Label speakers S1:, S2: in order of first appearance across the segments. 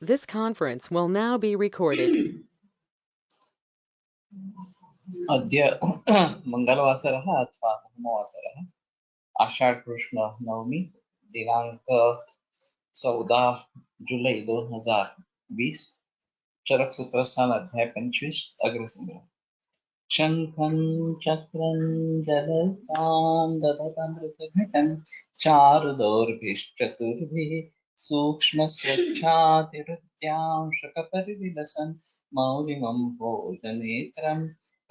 S1: This conference will now be recorded.
S2: अद्य मङ्गलवासरः अथवा सोमवासरः आषाढकृष्णनवमी दिनाङ्क 14 जुलै 2020 चरकसूत्रस्थान अध्याय 25 अग्रसंग्रह शङ्खं चक्रं जलतां दधतमृतघटं चारुदौर्भिश्चतुर्भिः सूक्ष्मस्वच्छातिहृत्यां शकपरिविलसन् मौलिमं भोजनेत्रं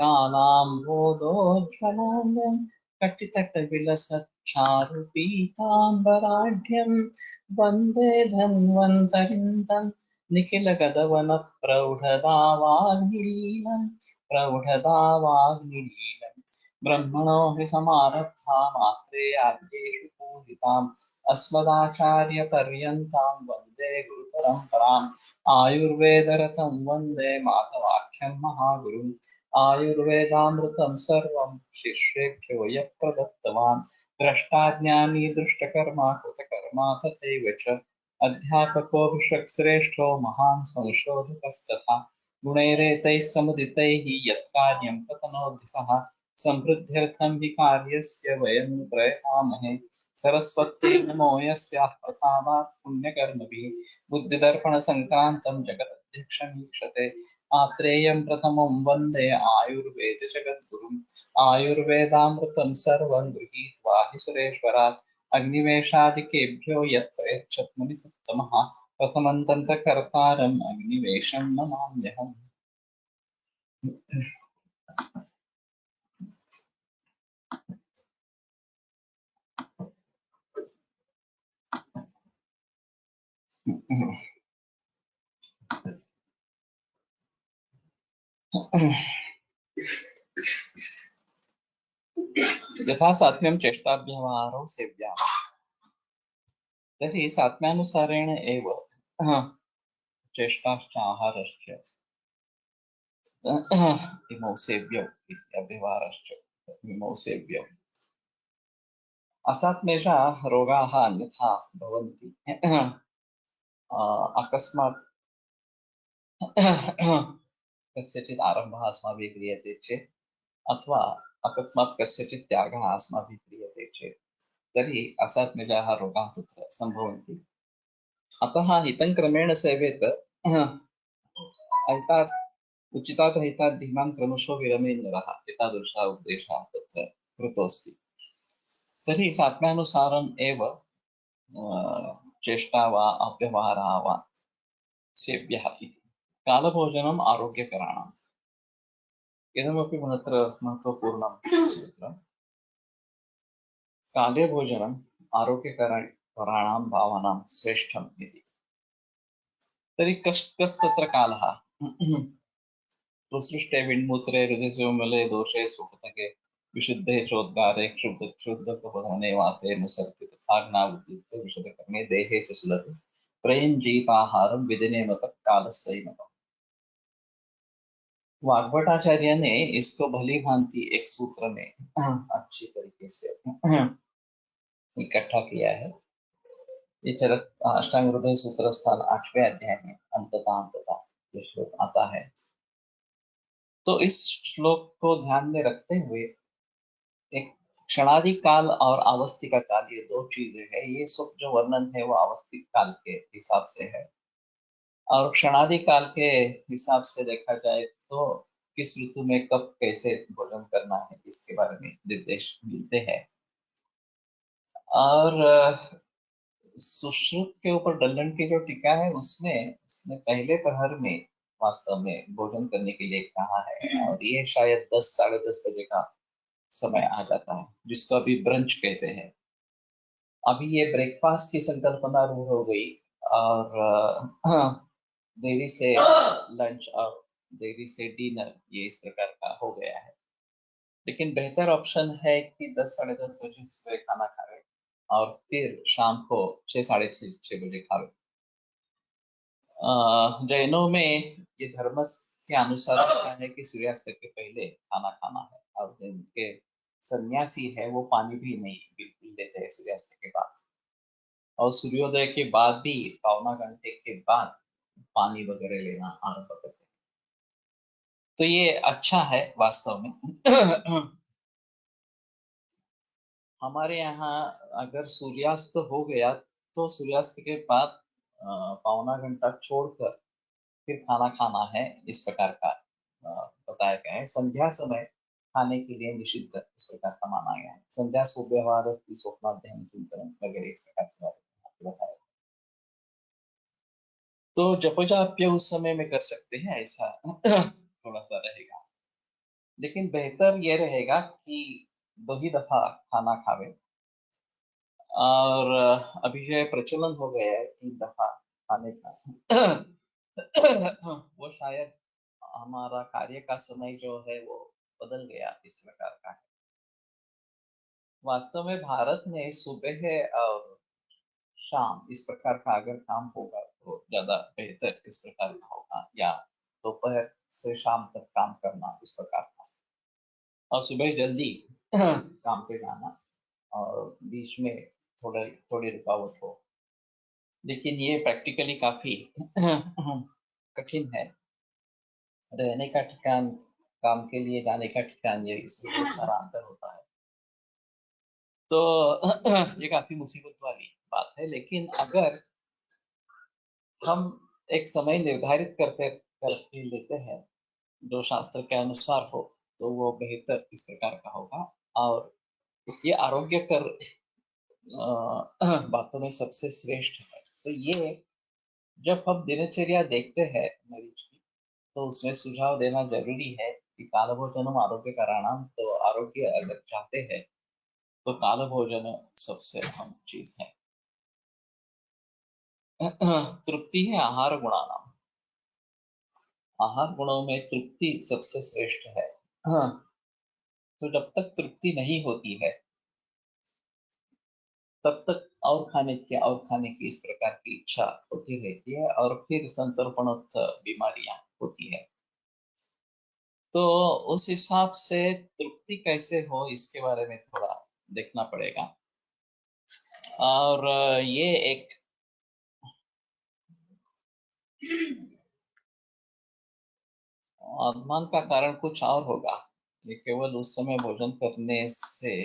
S2: कालाम्बोधोज्ज्वलाङ्गं कटितटविलसच्चारुपीताम्बराढ्यं वन्दे धन्वन्तरिं तं निखिलगदवनप्रौढदावाग्निलीलम् प्रौढदावाग्निलीलम् ब्रह्मणो हि समारब्धा मात्रेयाद्येषु पूजिताम् अस्मदाचार्यपर्यन्तां वन्दे गुरुपरम्पराम् आयुर्वेदरतं वन्दे माधवाख्यं महागुरुम् आयुर्वेदामृतं सर्वं शिष्येभ्यो यः प्रदत्तवान् द्रष्टाज्ञानी दृष्टकर्मा कृतकर्मा तथैव च अध्यापको भिषक्श्रेष्ठो महान् संशोधकस्तथा गुणैरेतैः समुदितैः यत्कार्यं ततनोति सः समृद्ध्यर्थं हि कार्यस्य वयं प्रयतामहे सरस्वत्यै नमो यस्याः प्रसादात् पुण्यकर्मभिः बुद्धिदर्पणसङ्क्रान्तं जगदध्यक्षमीक्षते आत्रेयं प्रथमं वन्दे आयुर्वेदजगद्गुरुम् आयुर्वेदामृतं सर्वं गृहीत्वा हि सुरेश्वरात् अग्निवेशादिकेभ्यो यत् प्रयच्छत् मुनिसत्तमः प्रथमं तन्त्रकर्तारम् अग्निवेशं नमाम्यहम्। यथा सात्म्यं चेष्टाभ्यवहारो सेव्याः तर्हि सात्म्यानुसारेण एव चेष्टाश्च आहारश्च इमौ सेव्यौ इत्यव्यवहारश्च इमौ सेव्यौ असात्मेषाः रोगाः अन्यथा भवन्ति अकस्मात् कस्यचित् आरम्भः अस्माभिः क्रियते चेत् अथवा अकस्मात् कस्यचित् त्यागः अस्माभिः क्रियते चेत् तर्हि असात्मजाः रोगाः तत्र सम्भवन्ति। अतः हितं क्रमेण सेवेत अहितात् उचितात् हितात् धीमान् क्रमशो विरमे नरः एतादृशः उपदेशः तत्र कृतोऽस्ति। तर्हि सात्म्यानुसारम् एव चेष्टा वा अव्यवहारः वा सेव्यः इति। कालभोजनम् आरोग्यकराणाम् इदमपि महत्वपूर्णं सूत्रम्। काले भोजनम् आरोग्यकराणां भावानां श्रेष्ठम् इति। तर्हि कस्तत्र कालः? प्रसृष्टे विण्मूत्रे हृदयसोमले दोषे सुकृतके विशुद्धे चोद्गारे क्षुब्धकबोधने वाते नुसर्ति तथा ज्ञावुद्युक्ते विशदकर्मे देहे च सुलभे प्रयुञ्जीताहारं विदिनेम तत्कालस्यैनतम्। वाग्भटाचार्य ने इसको भली भांति एक सूत्र में अच्छी तरीके से इकट्ठा किया है। ये चरक अष्टांग हृदय सूत्र स्थान 8वें अध्याय में अंततः ये श्लोक आता है। तो इस श्लोक को ध्यान में रखते हुए एक क्षणादि काल और आवस्थिका काल, ये दो चीजें हैं। ये सब जो वर्णन है वो आवस्थिक काल के हिसाब से है, और क्षणादि काल के हिसाब से देखा जाए तो किस ऋतु में कब कैसे भोजन करना है इसके बारे में निर्देश मिलते हैं। और सुश्रुत के ऊपर डल्लन की जो टीका है उसमें उसने पहले प्रहर में वास्तव में भोजन करने के लिए कहा है, और ये शायद 10 साढ़े 10 बजे का समय आ जाता है, जिसको अभी ब्रंच कहते हैं। अभी ये ब्रेकफास्ट की संकल्पना रूढ़ हो गई, और देरी से लंच और देरी से डिनर ये इस प्रकार का हो गया है। लेकिन बेहतर ऑप्शन है कि 10 साढ़े 10 बजे सुबह खाना खावे और फिर शाम को 6 साढ़े 6 बजे खावे। जैनों में ये धर्म के अनुसार होता है कि सूर्यास्त के पहले खाना खाना है, और जिनके सन्यासी है वो पानी भी नहीं बिल्कुल लेते हैं सूर्यास्त के बाद, और सूर्योदय के बाद भी 1.25 घंटे के बाद पानी वगैरह लेना आरंभ करते हैं। तो ये अच्छा है वास्तव में। हमारे यहाँ अगर सूर्यास्त हो गया तो सूर्यास्त के बाद पौना घंटा छोड़कर फिर खाना खाना है, इस प्रकार का बताया गया है। संध्या समय खाने के लिए निषिद्ध इस प्रकार का माना गया है। संध्या सुव्यवहार स्वप्नाध्ययन चिंतन वगैरह इस प्रकार के बारे में आपको बताया। तो जप जाप्य उस समय में कर सकते हैं, ऐसा थोड़ा सा रहेगा। लेकिन बेहतर ये रहेगा कि 2 ही दफा खाना खावे। और अभी जो प्रचलन हो गया है 3 दफा खाने का, वो शायद हमारा कार्य का समय जो है वो बदल गया इस प्रकार का है। वास्तव में भारत में सुबह और शाम इस प्रकार का अगर काम होगा तो ज्यादा बेहतर इस प्रकार का होगा, या दोपहर से शाम तक काम करना इस प्रकार का, और सुबह जल्दी काम पे जाना, और बीच में थोड़ी रुकावट हो। लेकिन ये प्रैक्टिकली काफी कठिन है। रहने का ठिकान, काम के लिए जाने का ठिकान, ये इसमें बहुत सारा अंतर होता है। तो ये काफी मुसीबत वाली बात है। लेकिन अगर हम एक समय निर्धारित करके लेते हैं जो शास्त्र के अनुसार हो, तो वो बेहतर इस प्रकार का होगा। और ये आरोग्यकर बातों में सबसे श्रेष्ठ है। तो ये जब हम दिनचर्या देखते हैं मरीज की, तो उसमें सुझाव देना जरूरी है कि काल भोजनम आरोग्य कराणाम, तो आरोग्य अगर चाहते हैं तो काल भोजन सबसे अहम चीज है। तृप्ति है आहार गुणानाम, आहार गुणों में तृप्ति सबसे श्रेष्ठ है। हाँ, तो जब तक तृप्ति नहीं होती है तब तक और खाने की इस प्रकार की इच्छा होती रहती है, और फिर संतर्पणोत्थ बीमारियां होती है। तो उस हिसाब से तृप्ति कैसे हो इसके बारे में थोड़ा देखना पड़ेगा। और ये एक अनुमान का कारण कुछ और होगा। ये केवल उस समय भोजन करने से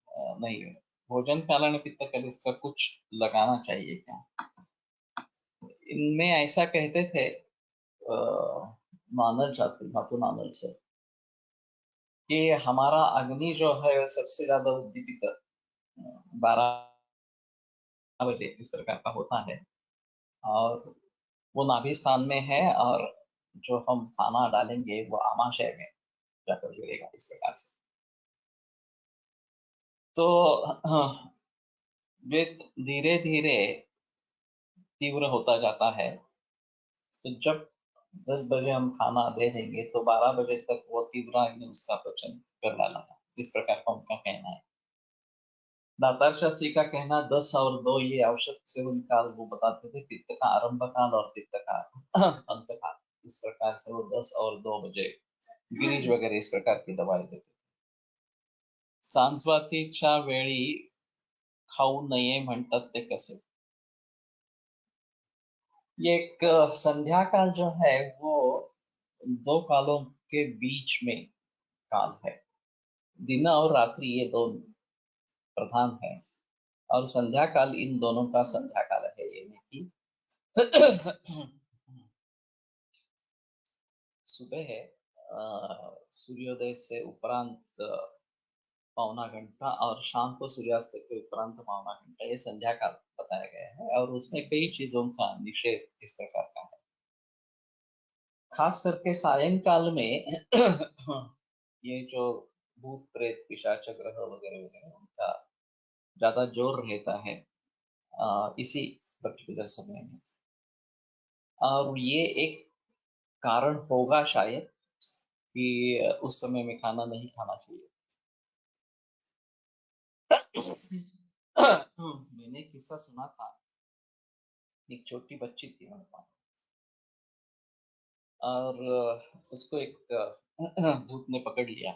S2: नहीं है। भोजन कालन पित्त कल इसका कुछ लगाना चाहिए क्या? इनमें ऐसा कहते थे नानल जाति, धातु नानल से, कि हमारा अग्नि जो है वह सबसे ज्यादा उद्दीपित 12 बजे इस प्रकार का होता है, और वो नाभि स्थान में है, और जो हम खाना डालेंगे वो आमाशय में जाकर गिरेगा इस प्रकार से। तो वे धीरे धीरे तीव्र होता जाता है। तो जब 10 बजे हम खाना दे देंगे तो 12 बजे तक वो तीव्र अग्नि उसका पचन कर डाला, इस प्रकार का उनका कहना है। दातार शास्त्री का कहना 10 और 2 ये औषध सेवन काल वो बताते थे, पित्त का आरंभ काल और पित्त का अंत काल, इस प्रकार से वो 10 और 2 बजे गिरीज वगैरह इस प्रकार की दवाई देते थे। सांस्वातीच्या वेळी खाऊ नये म्हणतात ते कसे? ये एक संध्या काल जो है वो 2 कालों के बीच में काल है। दिन और रात्रि ये 2 प्रधान है, और संध्या काल इन दोनों का संध्या काल है। ये नहीं कि सुबह है सूर्योदय से उपरांत पौना घंटा, और शाम को सूर्यास्त के उपरांत पौना घंटा, ये संध्या काल बताया गया है। और उसमें कई चीजों का निषेध इस प्रकार का है। खास करके सायंकाल में ये जो भूत प्रेत पिशाच ग्रह वगैरह वगैरह उनका ज्यादा जोर रहता है इसी पर्टिकुलर समय में। और ये एक कारण होगा शायद कि उस समय में खाना नहीं खाना चाहिए। मैंने किस्सा सुना था, एक छोटी बच्ची थी मेरे पास, और उसको एक भूत ने पकड़ लिया।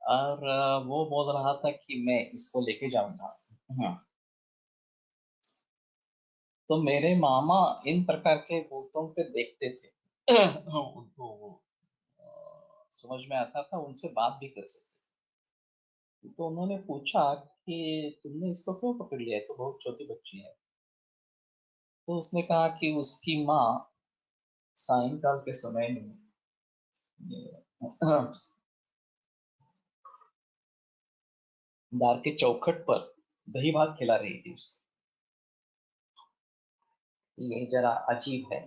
S2: और वो बोल रहा था कि मैं इसको लेके जाऊंगा। तो मेरे मामा इन प्रकार के भूतों को देखते थे। उनको वो समझ में आता था, उनसे बात भी कर सकते थे। तो उन्होंने पूछा कि तुमने इसको क्यों पकड़ लिया है, तो बहुत छोटी बच्ची है। तो उसने कहा कि उसकी माँ सायंकाल के समय में दार के चौखट पर दही भात खिला रही थी उसको। ये जरा अजीब है,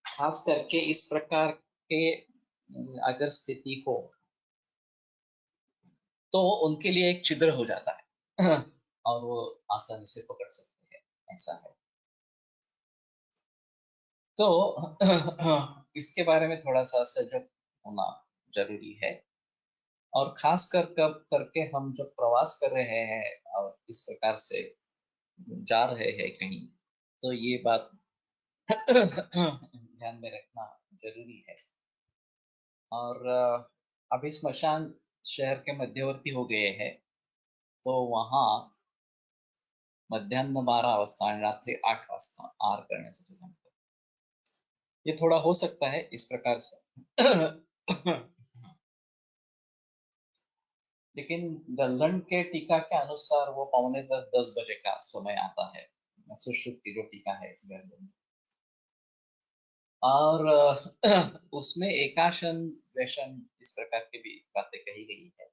S2: खास करके इस प्रकार के अगर स्थिति हो तो उनके लिए एक छिद्र हो जाता है और वो आसानी से पकड़ सकते हैं, ऐसा है। तो इसके बारे में थोड़ा सा सजग होना जरूरी है। और खास कर कब करके हम जब प्रवास कर रहे हैं और इस प्रकार से जा रहे हैं कहीं, तो ये बात ध्यान में रखना जरूरी है। और अभी स्मशान शहर के मध्यवर्ती हो गए हैं, तो वहाँ मध्यान्ह 12 वाजता आणि रात्री 8 वाजता आर करण्यासाठी सांगतात। ये थोड़ा हो सकता है इस प्रकार से। लेकिन गलधन के टीका के अनुसार वो 9:45-10 बजे का समय आता है, सुश्रुत की जो टीका है इस गलधन। और उसमें एकाशन व्यसन इस प्रकार की भी बातें कही गई है।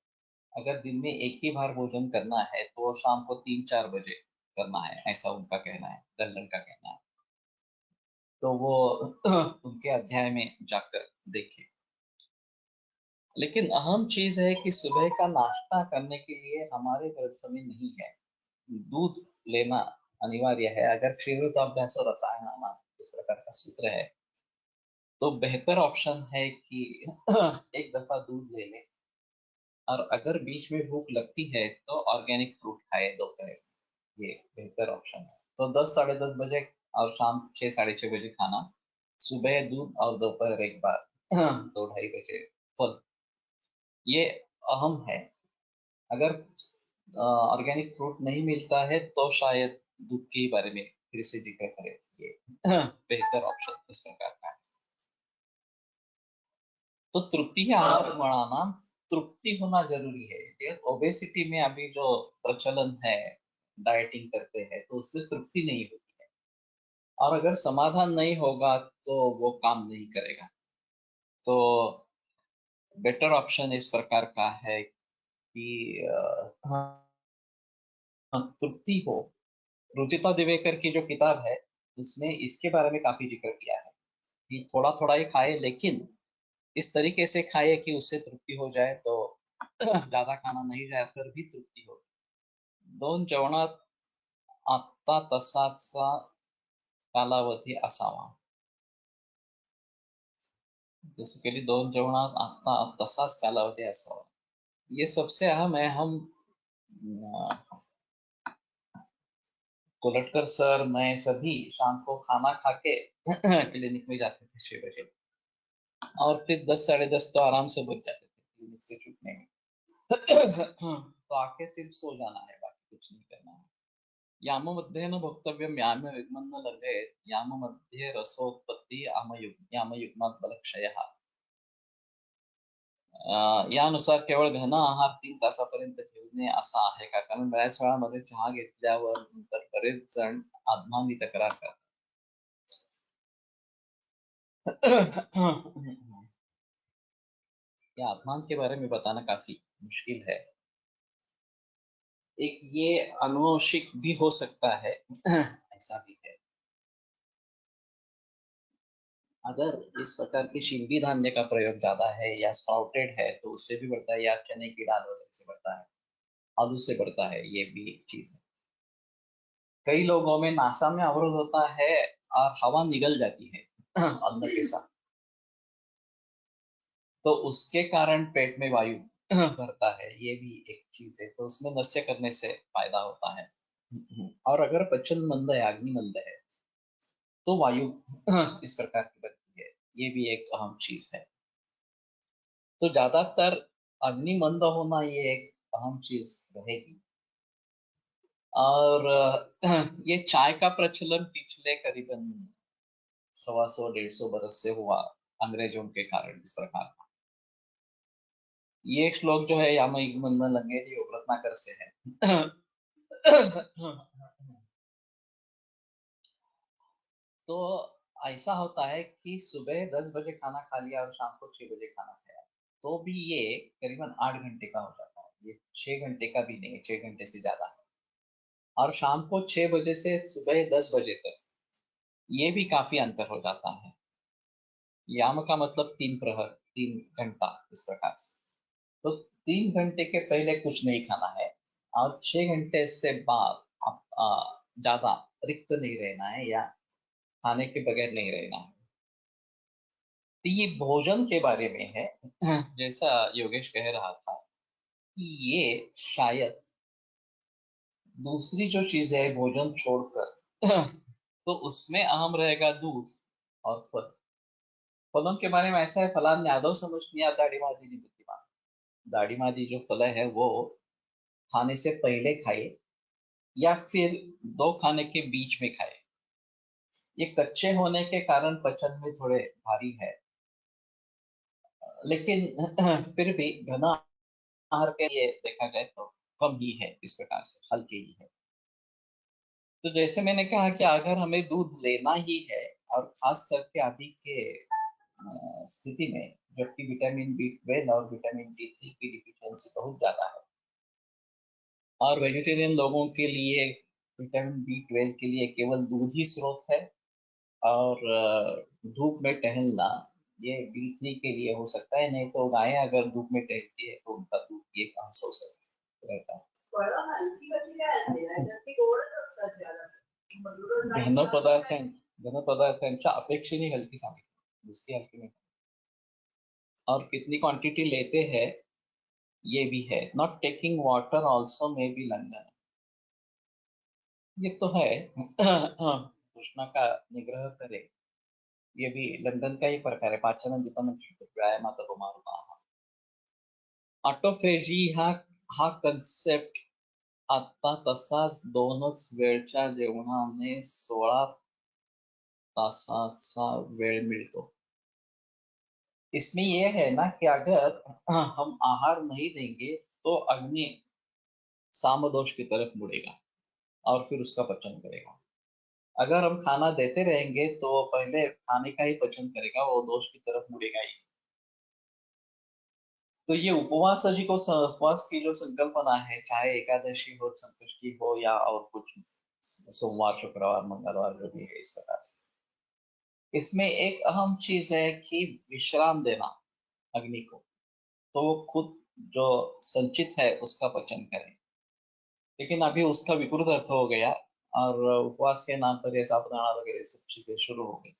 S2: अगर दिन में एक ही बार भोजन करना है तो शाम को 3-4 बजे करना है, ऐसा उनका कहना है, दल्लन का कहना है। तो वो उनके अध्याय में जाकर देखें। लेकिन अहम चीज है कि सुबह का नाश्ता करने के लिए हमारे ग्रंथ में नहीं है, दूध लेना अनिवार्य है। अगर क्षीरोदाभ्यास और रसायन इस प्रकार का सूत्र है, तो बेहतर ऑप्शन है कि एक दफा दूध ले लें। और अगर बीच में भूख लगती है तो ऑर्गेनिक फ्रूट खाए दोपहर, ये बेहतर ऑप्शन है। तो 10-10:30 बजे और शाम 6-6:30 बजे खाना, सुबह दूध और दोपहर एक बार 2-2:30 बजे फल, ये अहम है। अगर ऑर्गेनिक फ्रूट नहीं मिलता है तो शायद दूध के बारे में फिर से जिक्र करें, ये बेहतर ऑप्शन इस प्रकार का है। तो तृप्ति आहार बढ़ाना, तृप्ति होना जरूरी है। ये ओबेसिटी में अभी जो प्रचलन है, डाइटिंग करते हैं तो उसमें तृप्ति नहीं होती है। और अगर समाधान नहीं होगा तो वो काम नहीं करेगा। तो बेटर ऑप्शन इस प्रकार का है कि हाँ, तृप्ति हो। रुचिता दिवेकर की जो किताब है उसमें इसके बारे में काफी जिक्र किया है कि थोड़ा थोड़ा ही खाए, लेकिन इस तरीके से खाए कि उससे तृप्ति हो जाए। तो ज्यादा खाना नहीं जाए तर भी तृप्ती हो। दोन जेवणात आत्ता तसाचा कालावधी असावा, जैसे कि दोन जेवणात आत्ता तसाच कालावधी असावा, ये सबसे अहम है। हम कोलटकर सर, मैं सभी शाम को खाना खा के क्लिनिक में जाते थे 6 बजे, और फिर 10-10:30 तो आराम से बच जाते थे क्लिनिक से छूटने में। तो आके सिर्फ सो जाना है, बाकी कुछ नहीं करना है। याममध्ये न भोक्तव्यम याम युग्मन न लभेत, याम मध्ये रसोत्पत्ती यामयुग्मात बलक्षयः। यानुसार केवळ घन आहार 3 तासापर्यंत घेऊ असा आहे का? कारण बऱ्याच वेळामध्ये चहा घेतल्यावर नंतर बरेच जण आत्मानी तक्रार करतात। या आत्मान के बारे में बताना काफी मुश्किल है। एक ये अनुवंशिक भी हो सकता है, ऐसा भी है। अगर इस प्रकार के शिंदी धान्य का प्रयोग ज्यादा है या स्प्राउटेड है तो उससे भी बढ़ता है, या चने की दाल वगैरह से बढ़ता है, आलू से बढ़ता है, ये भी एक चीज है। कई लोगों में नासा में अवरोध होता है और हवा निगल जाती है अन्न के साथ, तो उसके कारण पेट में वायु भरता है, ये भी एक चीज है। तो उसमें नस्य करने से फायदा होता है। और अगर पचन मंद है, अग्नि मंद है, तो वायु इस प्रकार की बनती है, ये भी एक अहम चीज है। तो ज्यादातर अग्नि मंद होना ये एक अहम चीज रहेगी। और ये चाय का प्रचलन पिछले करीबन 125 150 बरस से हुआ, अंग्रेजों के कारण इस प्रकार का। ये श्लोक जो है यामई मन लंगेरी रत्नाकर से है। तो ऐसा होता है कि सुबह 10 बजे खाना खा लिया और शाम को 6 बजे खाना खाया, तो भी ये करीबन 8 घंटे का हो जाता है। ये 6 घंटे का भी नहीं है, 6 घंटे से ज्यादा है। और शाम को 6 बजे से सुबह 10 बजे तक ये भी काफी अंतर हो जाता है। याम का मतलब 3 प्रहर, 3 घंटा इस प्रकार से। तो 3 घंटे के पहले कुछ नहीं खाना है, और 6 घंटे से बाद आप ज्यादा रिक्त नहीं रहना है या खाने के बगैर नहीं रहना है। तो ये भोजन के बारे में है। जैसा योगेश कह रहा था कि ये शायद दूसरी जो चीज है भोजन छोड़कर, तो उसमें अहम रहेगा दूध और फल। फलों के बारे में ऐसा है, फलान यादव समझ नहीं आता, दाढ़ी मादी नहीं बुद्धिमान। दाढ़ी मादी जो फल है वो खाने से पहले खाए या फिर दो खाने के बीच में खाए। ये कच्चे होने के कारण पचन में थोड़े भारी है, लेकिन फिर भी घना आहार के लिए देखा जाए तो कम ही है, इस प्रकार से हल्के ही है। तो जैसे मैंने कहा कि अगर हमें दूध लेना ही है, और खास करके अभी के स्थिति में जबकि विटामिन B12 और विटामिन D3 की डिफिशियंसी बहुत ज्यादा है, और वेजिटेरियन लोगों के लिए विटामिन B12 के लिए केवल दूध ही स्रोत है। और धूप में टहलना ये B3 के लिए हो सकता है, नहीं तो गायें अगर धूप में टहलती है तो उनका दूध ये कम हो सकता रहता है। घन पदार्थ घन पदार्थांच्या अपेक्षेने हलकी सांगितली, दुसरी हलकी नहीं। और कितनी क्वांटिटी लेते हैं ये भी है। Not taking water also may be London, ये तो है। कृष्णा का निग्रह करे, ये भी लंदन का ही प्रकार आहे। पाचन दीपन व्यायामाचा तो मार्ग। ऑटोफेजी हा कन्सेप्ट आता तसाच 2च वेळच्या जेवणाने 16 तासाचा वेळ मिळतो। इसमें यह है ना कि अगर हम आहार नहीं देंगे तो अग्नि सामदोष की तरफ मुड़ेगा और फिर उसका पचन करेगा। अगर हम खाना देते रहेंगे तो पहले खाने का ही पचन करेगा, वो दोष की तरफ मुड़ेगा ही। तो ये उपवास जी को उपवास की जो संकल्पना है, चाहे एकादशी हो, संकष्टी हो, या और कुछ सोमवार शुक्रवार मंगलवार जो भी है इस प्रकार से, इसमें एक अहम चीज है कि विश्राम देना अग्नि को, तो वो खुद जो संचित है उसका पचन करे। लेकिन अभी उसका विकृत अर्थ हो गया, और उपवास के नाम पर ये साबुदाना वगैरह सब चीजें शुरू हो गई,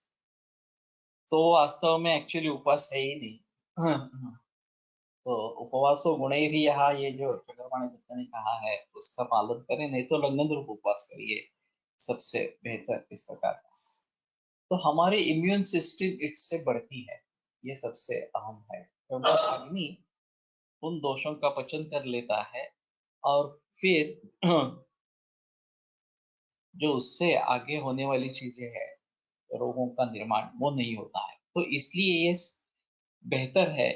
S2: तो वास्तव में एक्चुअली उपवास है ही नहीं। तो उपवासो गुणैर्ही, यहाँ ये जो चक्रपाणि दत्त ने कहा है उसका पालन करें, नहीं तो लंघन रूप उपवास करिए, सबसे बेहतर इस प्रकार। तो हमारी इम्यून सिस्टम इससे बढ़ती है, ये सबसे अहम है, क्योंकि अग्नि उन दोषों का पचन कर लेता है, और फिर जो उससे आगे होने वाली चीजें हैं, रोगों का निर्माण वो नहीं होता है। तो इसलिए ये बेहतर है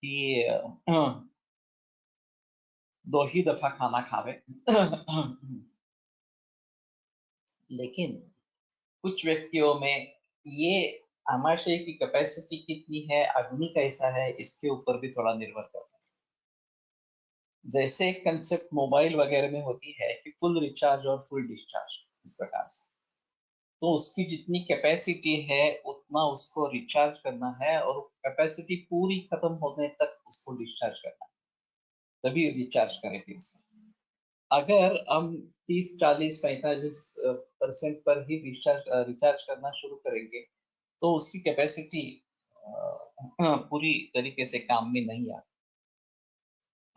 S2: कि 2 ही दफा खाना खावे। लेकिन कुछ व्यक्तियों में ये आमाशय की कैपेसिटी कितनी है, अग्नि कैसा है, इसके ऊपर भी थोड़ा निर्भर करता है। जैसे एक कंसेप्ट मोबाइल वगैरह में होती है कि फुल रिचार्ज और फुल डिस्चार्ज, इस प्रकार से। तो उसकी जितनी कैपेसिटी है उतना उसको रिचार्ज करना है, और कैपेसिटी पूरी खत्म होने तक उसको डिस्चार्ज करना है, तभी रिचार्ज करें फिर से। अगर हम 30 40 45% पर ही रिचार्ज करना शुरू करेंगे तो उसकी कैपेसिटी पूरी तरीके से काम में नहीं आती।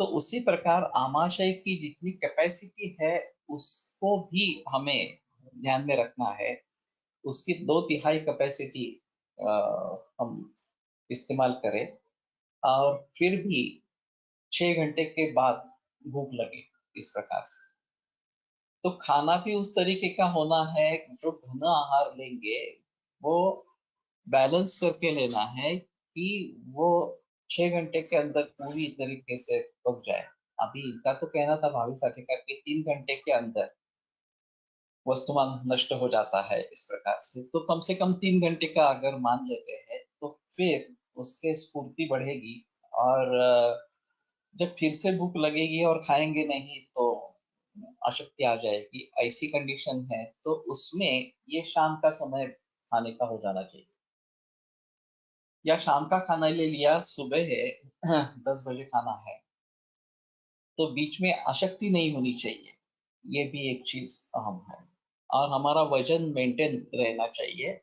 S2: तो उसी प्रकार आमाशय की जितनी कैपेसिटी है उसको भी हमें ध्यान में रखना है। उसकी 2/3 कैपेसिटी हम इस्तेमाल करें, और फिर भी 6 घंटे के बाद भूख लगे, इस प्रकार से। तो खाना भी उस तरीके का होना है, जो घना आहार लेंगे वो बैलेंस करके लेना है कि वो 6 घंटे के अंदर पूरी तरीके से पक जाए। अभी इनका तो कहना था भावी साथी का कि 3 घंटे के अंदर वस्तुमान नष्ट हो जाता है इस प्रकार से। तो कम से कम 3 घंटे का अगर मान लेते हैं तो फिर उसके स्फूर्ति बढ़ेगी। और जब फिर से भूख लगेगी और खाएंगे नहीं तो अशक्ति आ जाएगी, ऐसी कंडीशन है। तो उसमें ये शाम का समय खाने का हो जाना चाहिए, या शाम का खाना ले लिया, सुबह है 10 बजे खाना है, तो बीच में अशक्ति नहीं होनी चाहिए। ये भी एक चीज अहम है। और हमारा वजन मेंटेन रहना चाहिए।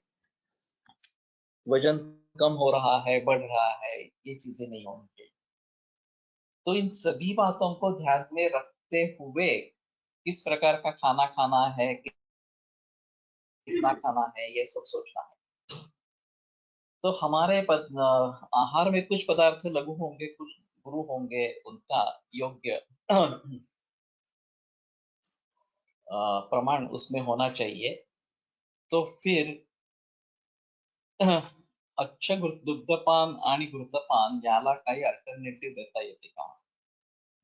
S2: वजन कम हो रहा है, बढ़ रहा है, ये चीजें नहीं होनी चाहिए। तो इन सभी बातों को ध्यान में रखते हुए किस प्रकार का खाना खाना है, कितना खाना है, ये सब सोचना है। तो हमारे आहार में कुछ पदार्थ लघु होंगे, कुछ गुरु होंगे, उनका योग्य प्रमाण उसमें होना चाहिए। तो फिर अच्छा दुग्धपान आणि घृतपान याला काही अल्टरनेटिव्ह देता येते का?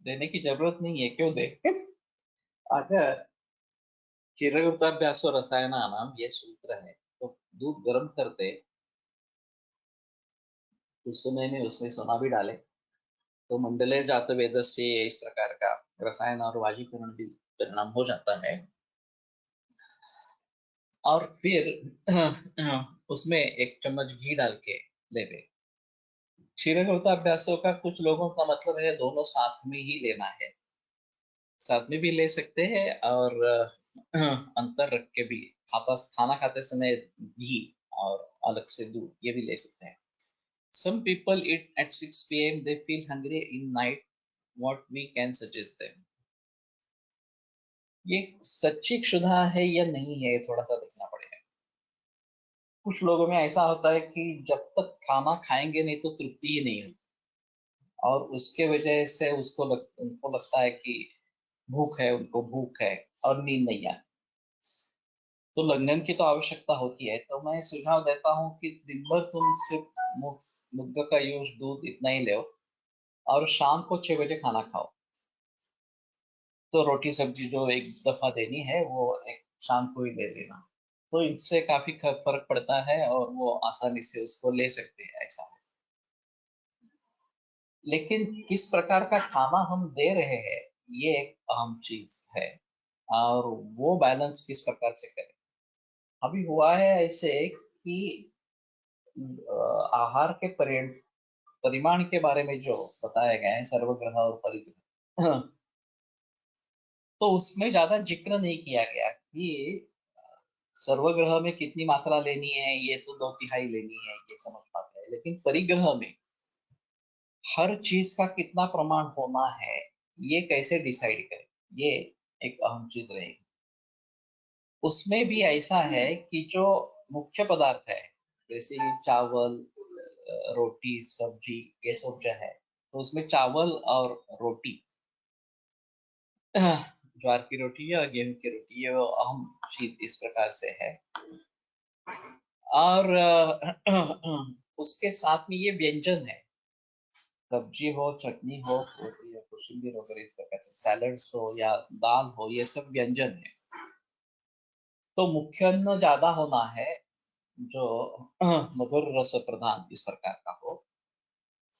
S2: देने की जरूरत नहीं है, क्यों दे? अगर क्षीरगुप्ताभ्यासो रसायनानाम ये सूत्र है, तो दूध गर्म करते उस समय में उसमें सोना भी डाले तो मंडले जात वेद से इस प्रकार का रसायन और वाजीकरण भी परिणाम हो जाता है। और फिर उसमें 1 चम्मच घी डाल के लेवे। क्षीरगुप्ताभ्यासों का कुछ लोगों का मतलब है दोनों साथ में ही लेना है, साथ में भी ले सकते हैं और अंतर रख के भी खाना खाते समय घी और अलग से दूध ये भी ले सकते हैं। Some people eat at 6 p.m. They feel hungry in night. What we can suggest them? ये सच्ची क्षुधा है या नहीं है, थोड़ा सा देखना पड़ेगा। कुछ लोगों में ऐसा होता है कि जब तक खाना खाएंगे नहीं तो तृप्ति ही नहीं होगी, और उसके वजह से उनको लगता है कि भूख है, उनको भूख है और नींद नहीं आती। तो लंघन की तो आवश्यकता होती है। तो मैं सुझाव देता हूँ कि दिन भर तुम सिर्फ मुद्दा का यूज दूध इतना ही लो, और शाम को 6 बजे खाना खाओ। तो रोटी सब्जी जो एक दफा देनी है वो एक शाम को ही ले लेना। तो इससे काफी फर्क पड़ता है और वो आसानी से उसको ले सकते हैं, ऐसा है। लेकिन किस प्रकार का खाना हम दे रहे हैं, ये एक अहम चीज है। और वो बैलेंस किस प्रकार से करें। अभी हुआ है ऐसे कि आहार के परिमाण के बारे में जो बताया गया है, सर्वग्रह और परिग्रह, तो उसमें ज्यादा जिक्र नहीं किया गया कि सर्वग्रह में कितनी मात्रा लेनी है, ये तो 2/3 लेनी है, ये समझ पाते हैं। लेकिन परिग्रह में हर चीज का कितना प्रमाण होना है, ये कैसे डिसाइड करें, ये एक अहम चीज रहेगी। उसमें भी ऐसा है कि जो मुख्य पदार्थ है, जैसे चावल, रोटी, सब्जी, ये सब जो है, तो उसमें चावल और रोटी, ज्वार की रोटी या गेहूं की रोटी, ये वो अहम चीज इस प्रकार से है। और उसके साथ में ये व्यंजन है, सब्जी हो, चटनी हो, रोटी या कोशिंबीर वगैरह इस प्रकार से, सैलड्स हो या दाल हो, ये सब व्यंजन है। तो मुख्य अन्न ज्यादा होना है, जो मधुर रस प्रधान इस प्रकार का हो।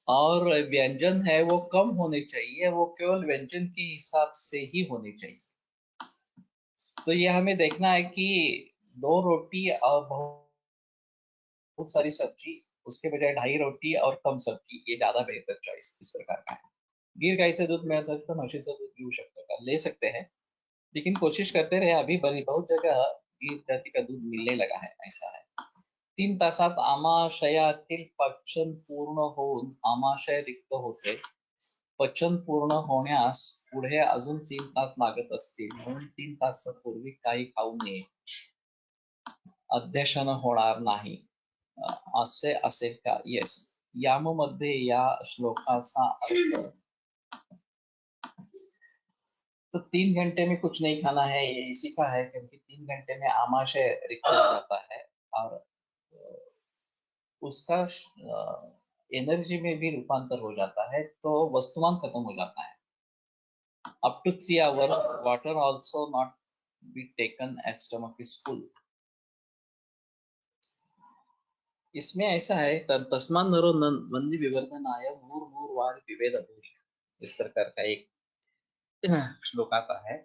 S2: और व्यंजन है वो कम होने चाहिए, वो केवल व्यंजन के हिसाब से ही होने चाहिए। तो ये हमें देखना है कि 2 रोटी और बहुत सारी सब्जी, उसके बजाय 2.5 रोटी और कम सब्जी, ये ज्यादा बेहतर चॉइस इस प्रकार का है। गिर गाय से दूध मिलता है तो म्हशी से दूध पी सकते का ले सकते हैं, लेकिन कोशिश करते रहे। अभी बड़ी बहुत जगह गिर जाति का दूध मिलने लगा है, ऐसा है। 3 तासात आमाशयातील पचन पूर्ण होऊन आमाशय रिक्त होते। पचन पूर्ण होण्यास पुढे अजून 3 तास लागत असतील, म्हणून 3 तासापूर्वी काही खाऊ नये, अध्यशन होणार नाही, असे असेल का? येस, यामध्ये या श्लोकाचा अर्थ तो 3 घंटे में कुछ नहीं खाना है, ये इसी का है, क्योंकि 3 घंटे में आमाशय रिक्त हो जाता है और उसका एनर्जी में भी रूपांतर हो जाता है, तो वस्तुमान खत्म हो जाता है। Up to 3 hours water also not be taken as stomach is full. इसमें ऐसा है, तस्मान् नरो वन्य विवर्धनाय मुहुर्मुहुर् वारि पिबेद भूरि, इस प्रकार का एक श्लोक आता है।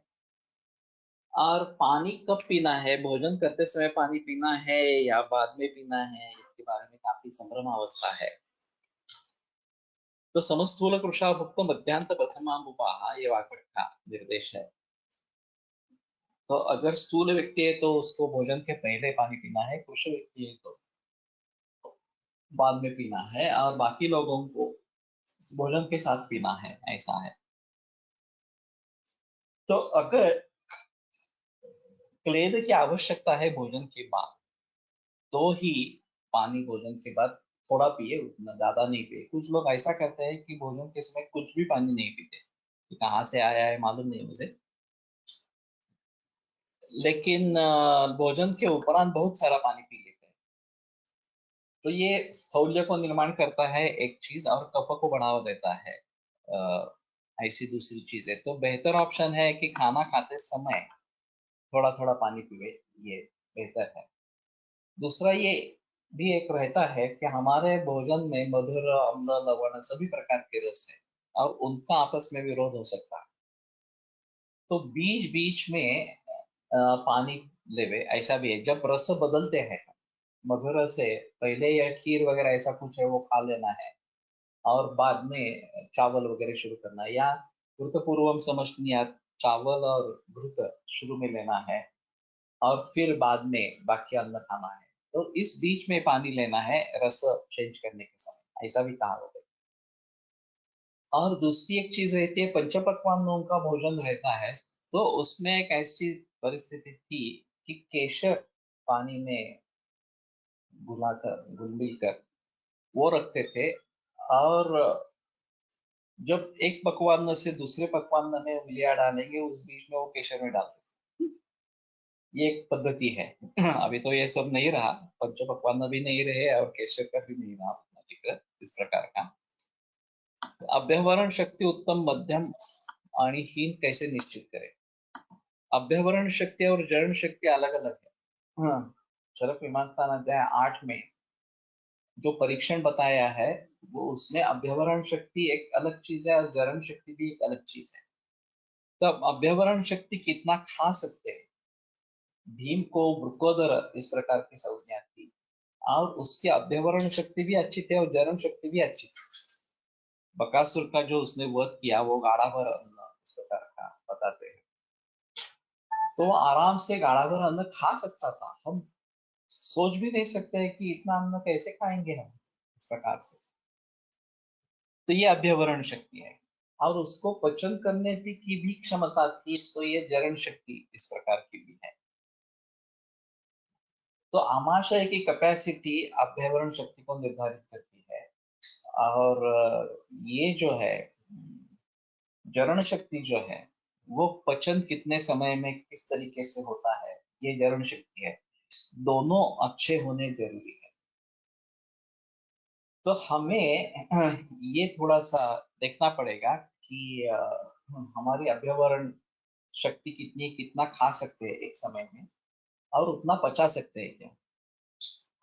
S2: और पानी कब पीना है, भोजन करते समय पानी पीना है या बाद में पीना है, इसके बारे में काफी संभ्रम अवस्था है। तो समस्थूल कृषा भुक्त मध्यांत प्रथमामुपाह, ये वाक्य का निर्देश है। तो अगर स्थूल व्यक्ति है तो उसको भोजन के पहले पानी पीना है, कृष व्यक्ति है तो बाद में पीना है, और बाकी लोगों को भोजन के साथ पीना है, ऐसा है। तो अगर क्लेद की आवश्यकता है भोजन के बाद, तो ही पानी भोजन के बाद थोड़ा पिए, उतना ज्यादा नहीं पिए। कुछ लोग ऐसा करते हैं कि भोजन के समय कुछ भी पानी नहीं पीते, कि कहाँ से आया है मालूम नहीं मुझे, लेकिन भोजन के उपरांत बहुत सारा पानी पी लेते हैं। तो ये स्थौल्य को निर्माण करता है एक चीज, और कफ को बढ़ावा देता है। ऐसी दूसरी चीज है, तो बेहतर ऑप्शन है कि खाना खाते समय थोड़ा थोड़ा पानी पिए, ये बेहतर है। दूसरा ये भी एक रहता है कि हमारे भोजन में मधुर, अम्ल, लवण सभी प्रकार के रस है, और उनका आपस में विरोध हो सकता है। तो बीच बीच में पानी लेवे, ऐसा भी है। जब रस बदलते हैं, मधुर से पहले या खीर वगैरह ऐसा कुछ है वो खा लेना है, और बाद में चावल वगैरह शुरू करना है, या घृत पूर्वम समझनिया, चावल और घृत शुरू में लेना है, और फिर बाद में बाकी अन्न खाना है। तो इस बीच में पानी लेना है रस चेंज करने के समय, ऐसा भी कहा होगा। और दूसरी एक चीज रहती है, पंचपक्वान्नों का भोजन रहता है, तो उसमें एक ऐसी परिस्थिति थी कि केशर पानी में घुल मिल कर वो रखते थे, और जब एक पकवान से दूसरे पकवान में उंगलियां डालेंगे, उस बीच में वो केशर में डालते थे। ये एक पद्धति है। अभी तो ये सब नहीं रहा, पंच पकवान भी नहीं रहे और केशर का भी नहीं रहा उतना जिक्र इस प्रकार का। अभ्यवरण शक्ति उत्तम, मध्यम आणि हीन कैसे निश्चित करें। अभ्यवरण शक्ति और जरण शक्ति अलग अलग है। हाँ, चरक मीमांसा अध्याय 8 में जो परीक्षण बताया है, वो उसमें अभ्यवरण शक्ति एक अलग चीज है और जरण शक्ति भी एक अलग चीज है। तब अभ्यवरण शक्ति कितना खा सकते हैं, भीम को वृकोदर इस प्रकार की संज्ञा थी, और उसकी अभ्यवरण शक्ति भी अच्छी थी और जरण शक्ति भी अच्छी थी। बकासुर का जो उसने वध किया, वो गाड़ा भर अन्न इस प्रकार का बताते हैं। तो वो आराम से गाड़ा भर अन्न खा सकता था। हम सोच भी नहीं सकते हैं कि इतना अन्न कैसे खाएंगे हम इस प्रकार से। तो ये अभ्यवरण शक्ति है, और उसको पचन करने की भी क्षमता थी, तो ये जरण शक्ति इस प्रकार की भी है। तो आमाशय की कैपेसिटी अभ्यवरण शक्ति को निर्धारित करती है, और ये जो है जरण शक्ति जो है, वो पचन कितने समय में किस तरीके से होता है, ये जरण शक्ति है। दोनों अच्छे होने जरूरी है। तो हमें ये थोड़ा सा देखना पड़ेगा कि हमारी अभ्यवरण शक्ति कितनी, कितना खा सकते हैं एक समय में, और उतना पचा सकते हैं क्या।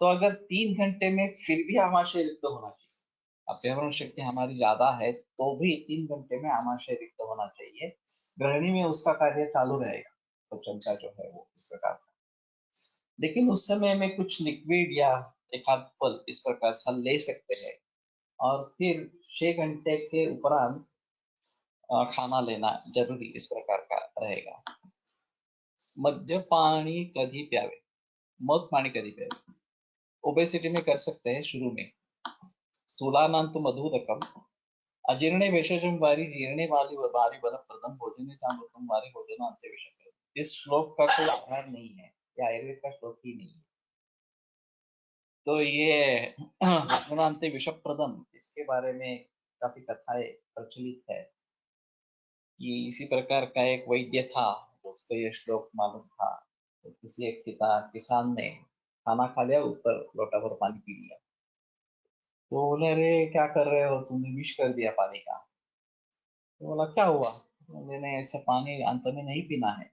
S2: तो अगर 3 घंटे में फिर भी आमाशय रिक्त होना चाहिए, अभ्यवरण शक्ति हमारी ज्यादा है तो भी 3 घंटे में आमाशय रिक्त होना चाहिए, गृहिणी में उसका कार्य चालू रहेगा पचन का जो है वो इस प्रकार का। लेकिन उस समय में कुछ लिक्विड या एक आध फल इस प्रकार से ले सकते हैं, और फिर 6 घंटे के उपरांत खाना लेना जरूरी इस प्रकार का रहेगा। मद्य पानी कभी प्यावे, मध पानी कभी प्यावे, ओबेसिटी में कर सकते हैं शुरू में। स्थूलानांतु मधुदकम, अजीर्णे भेषजम वारी जीर्णे वाली वारी वन प्रदम भोजने चामृतम वारी भोजन अंत्य विषय। इस श्लोक का कोई आधार नहीं है, ये आयुर्वेद का श्लोक ही नहीं है। तो ये भोजनांत्य विषप्रदम, इसके बारे में काफी कथाएं प्रचलित है। कि इसी प्रकार का एक वैद्य था, उसको ये श्लोक मालूम था। तो किसी एक किसान ने खाना खा लिया, ऊपर लोटा भर पानी पी लिया। तो बोले, अरे क्या कर रहे हो, तुमने विष कर दिया पानी का। तो बोला, क्या हुआ? मैंने ऐसा पानी अंत में नहीं पीना है।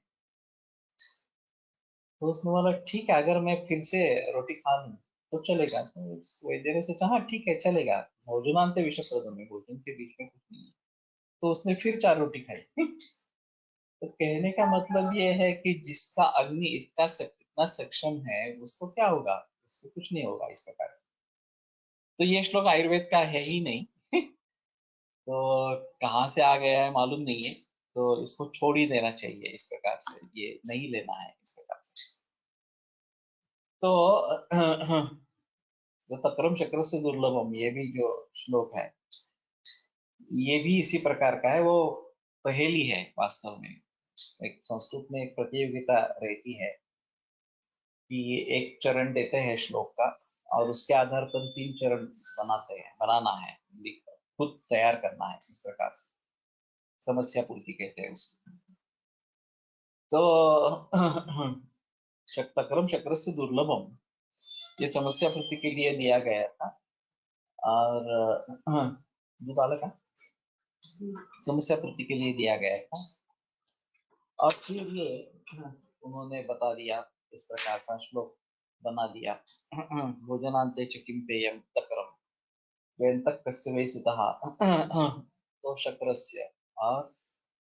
S2: तो उसने बोला, ठीक है, अगर मैं फिर से रोटी खा लूं तो चलेगा। तो उस वैद्य ने सोचा, हाँ ठीक है, चलेगा। भोजनांत विषय प्रदम में, भोजन के बीच में कुछ नहीं है। तो उसने फिर 4 रोटी खाई। तो कहने का मतलब ये है कि जिसका अग्नि इतना सक्षम है, उसको क्या होगा? उसको कुछ नहीं होगा इस प्रकार से। तो ये श्लोक आयुर्वेद का है ही नहीं। तो कहाँ से आ गया है मालूम नहीं है। तो इसको छोड़ ही देना चाहिए इस प्रकार से, ये नहीं लेना है इस प्रकार से। तो जो तक्रम चक्र से दुर्लभम, ये भी जो श्लोक है, ये भी इसी प्रकार का है। वो पहेली है वास्तव में। एक संस्कृत में एक प्रतियोगिता रहती है कि एक चरण देते हैं श्लोक का, और उसके आधार पर 3 चरण बनाना है, खुद तैयार करना है इस प्रकार से। समस्या पूर्ति कहते हैं उसको। तो तक्रम चक्र से दुर्लभम, ये समस्या पूर्ति के लिए दिया गया था। और दूध आला का समस्या पूर्ति के लिए दिया गया था। और फिर ये उन्होंने बता दिया, इस प्रकार का श्लोक बना दिया। भोजनांते च किं पेयं तक्रम व्यंतक कस्य वै सुतः तो शक्रस्य और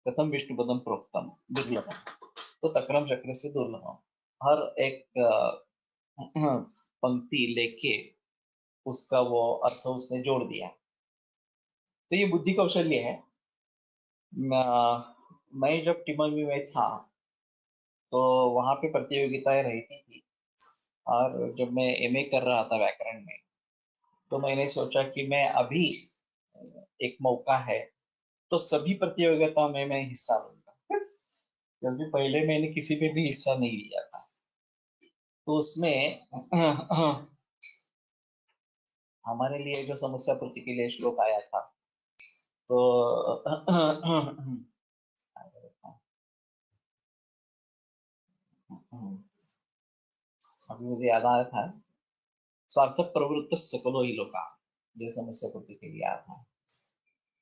S2: कथम विष्णुपदम प्रोक्तम दुर्लभम। तो तक्रम चक्र से दुर्लभम, हर एक पंक्ति लेके उसका वो अर्थ उसने जोड़ दिया। तो ये बुद्धि कौशल्य है। मैं जब टिमोमी में था, तो वहां पे प्रतियोगिताएं रहती थी। और जब मैं एमए कर रहा था व्याकरण में, तो मैंने सोचा कि मैं अभी एक मौका है, तो सभी प्रतियोगिता में मैं हिस्सा लूंगा। क्योंकि पहले मैंने किसी पे भी हिस्सा नहीं लिया था। तो उसमें हमारे लिए जो समस्या पूर्ति के लिए श्लोक आया था, तो अभी मुझे याद आया था, स्वार्थ प्रवृत्त सकलो ही लोका, ये समस्या पूर्ति के लिए आया था।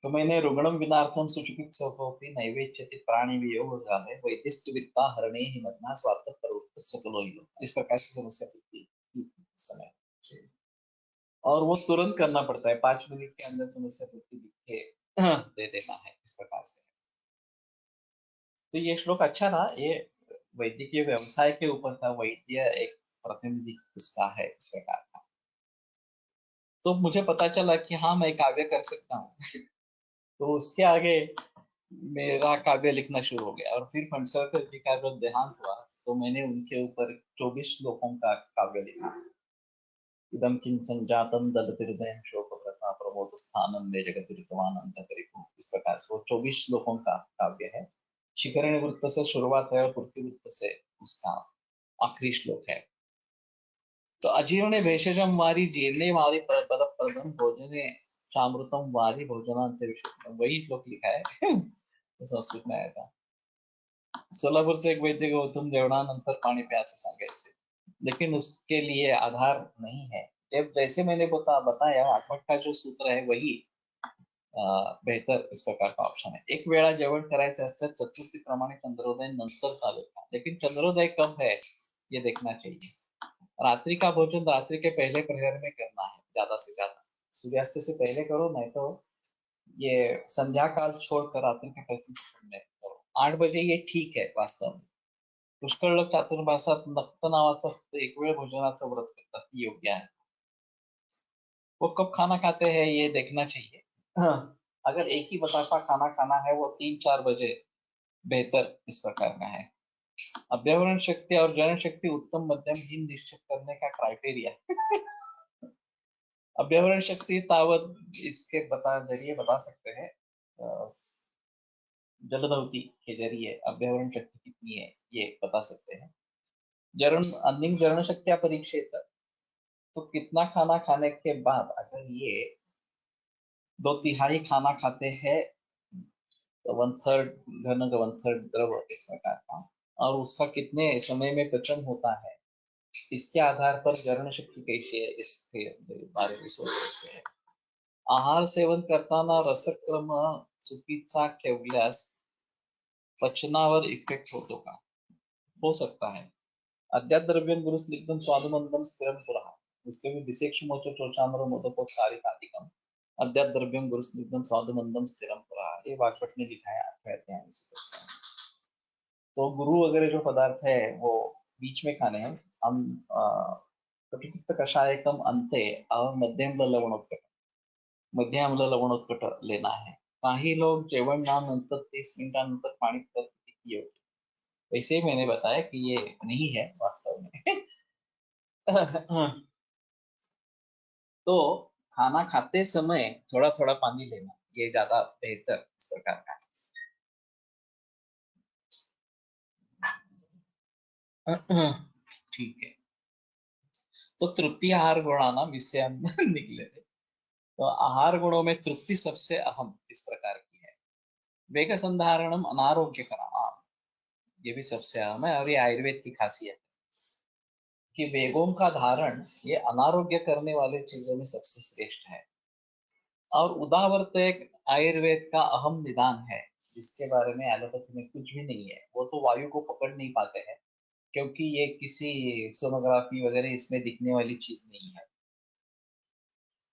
S2: तो मैंने रुग्णम विनार्थम सुचिकित्सकोपि नैवेच्यति प्राणी वियोग जाने वैद्यस्तु वित्ता हरणे ही मग्ना स्वार्थ प्रवृत्त सकलो ही लोका, इस प्रकार की समस्या पूर्ति की उस समय। और वो तुरंत करना पड़ता है, 5 मिनट के अंदर समस्या पूर्ति लिख के दे देना है इस प्रकार से। तो ये श्लोक अच्छा था। ये वैद्यकीय व्यवसाय के ऊपर था, वैद्य एक प्रतिनिधि उसका है इस प्रकार का। तो मुझे पता चला कि हाँ, मैं काव्य कर सकता हूँ। तो उसके आगे मेरा काव्य लिखना शुरू हो गया। और फिर फणसरकर जी का जब देहांत हुआ, तो मैंने उनके ऊपर 24 श्लोकों का काव्य लिखा। इदं किं संजातं दलतिहृदयं शोकव्रता प्रमोदस्थानं मे जगति ऋतवानंतकरिपुः, इस प्रकार से वो 24 श्लोकों का काव्य है। शिखरिणी वृत्त से शुरुआत है और पूर्ति वृत्त से उसका आखिरी श्लोक है। तो अजीर्णे भेषजम वारी जीर्णे वारी पद प्रदम भोजने चामृतम वारी भोजनांत विषय, वही श्लोक लिखा है। तो संस्कृत में आया था। सोलापुर से एक वैद्य गौतम देवड़ानंतर पानी प्यासे सांगायचे, लेकिन उसके लिए आधार नहीं है। जब जैसे मैंने बताया, आत्मक का जो सूत्र है वही बेहतर इस प्रकार का ऑप्शन है। एक वेळा जेवण करायचं असतं, चतुर्थी प्रमाणे चंद्रोदय नंतर चालेल का, लेकिन चंद्रोदय कब है ये देखना चाहिए। रात्रि का भोजन रात्रि के पहले प्रहर में करना है ज्यादा से ज्यादा। सूर्यास्त से पहले करो, नहीं तो ये संध्या काल छोड़कर रात्रि के पहले में करो। 8 बजे ये ठीक है वास्तव में। पुष्कळ लोक चातुर्मासात नक्त नावाचं फक्त एक वेळ भोजनाचं व्रत करतात, ती योग्य है। वो कब खाना खाते हैं ये देखना चाहिए। हाँ, अगर एक ही बतासा खाना खाना है, वो 3-4 बजे बेहतर इस प्रकार का है। अभ्यावरण शक्ति और जनन शक्ति उत्तम मध्यम हीन निश्चित करने का क्राइटेरिया। अभ्यावरण शक्ति तावत इसके जरिए बता सकते हैं। जलधवती के जरिए अभ्यावरण शक्ति कितनी है ये बता सकते हैं। जरण अंतिम जरण शक्तिया परीक्षित, तो कितना खाना खाने के बाद अगर ये 2/3 खाना खाते हैं तो 1/3 घन का 1/3 द्रव इस प्रकार का, और उसका कितने समय में पचन होता है, इसके आधार पर जरण शक्ती कैसी है इसके बारे में सोच सकते हैं. आहार सेवन करताना रसक्रम चुकीचा ठेवल्यास पचनावर इफेक्ट होतो का? हो सकता है. अद्याद्रव्यं गुरुस्निग्धं स्वादुमंदं स्थिरं पुरः. इसके भी विशेषमोचोचामर मोदकोत्सारिकादिकम. अद्याद्रव्यं गुरुस्निग्धं स्वादुमंदं स्थिरं पुरः. ये वाक्पट ने लिखा है 8वें अध्याय में से प्रश्न. तो गुरु वगैरह जो पदार्थ है वो बीच में खाने हैं. हम कटुतिक्त कषायकम अंते और मध्यम लवणोत्कट, मध्य अम्ल लवणोत्कट लेना है. काही लोग जेवणानंतर 30 मिनिटानंतर पाणी पितात किती योग्य. वैसे ही मैंने बताया कि ये नहीं है वास्तव में. तो खाना खाते समय थोड़ा थोड़ा पानी लेना ये ज्यादा बेहतर इस प्रकार का है. ठीक है. तो तृप्ति आहार गुणानाम, इससे हम निकले थे. तो आहार गुणों में तृप्ति सबसे अहम इस प्रकार की है. वेग संधारणम अनारोग्य करा, ये भी सबसे अहम है, और ये आयुर्वेद की खासियत है कि वेगों का धारण ये अनारोग्य करने वाले चीजों में सबसे श्रेष्ठ है. और उदावर्त एक आयुर्वेद का अहम निदान है जिसके बारे में एलोपैथी में कुछ भी नहीं है. वो तो वायु को पकड़ नहीं पाते हैं क्योंकि ये किसी सोनोग्राफी वगैरह इसमें दिखने वाली चीज नहीं है.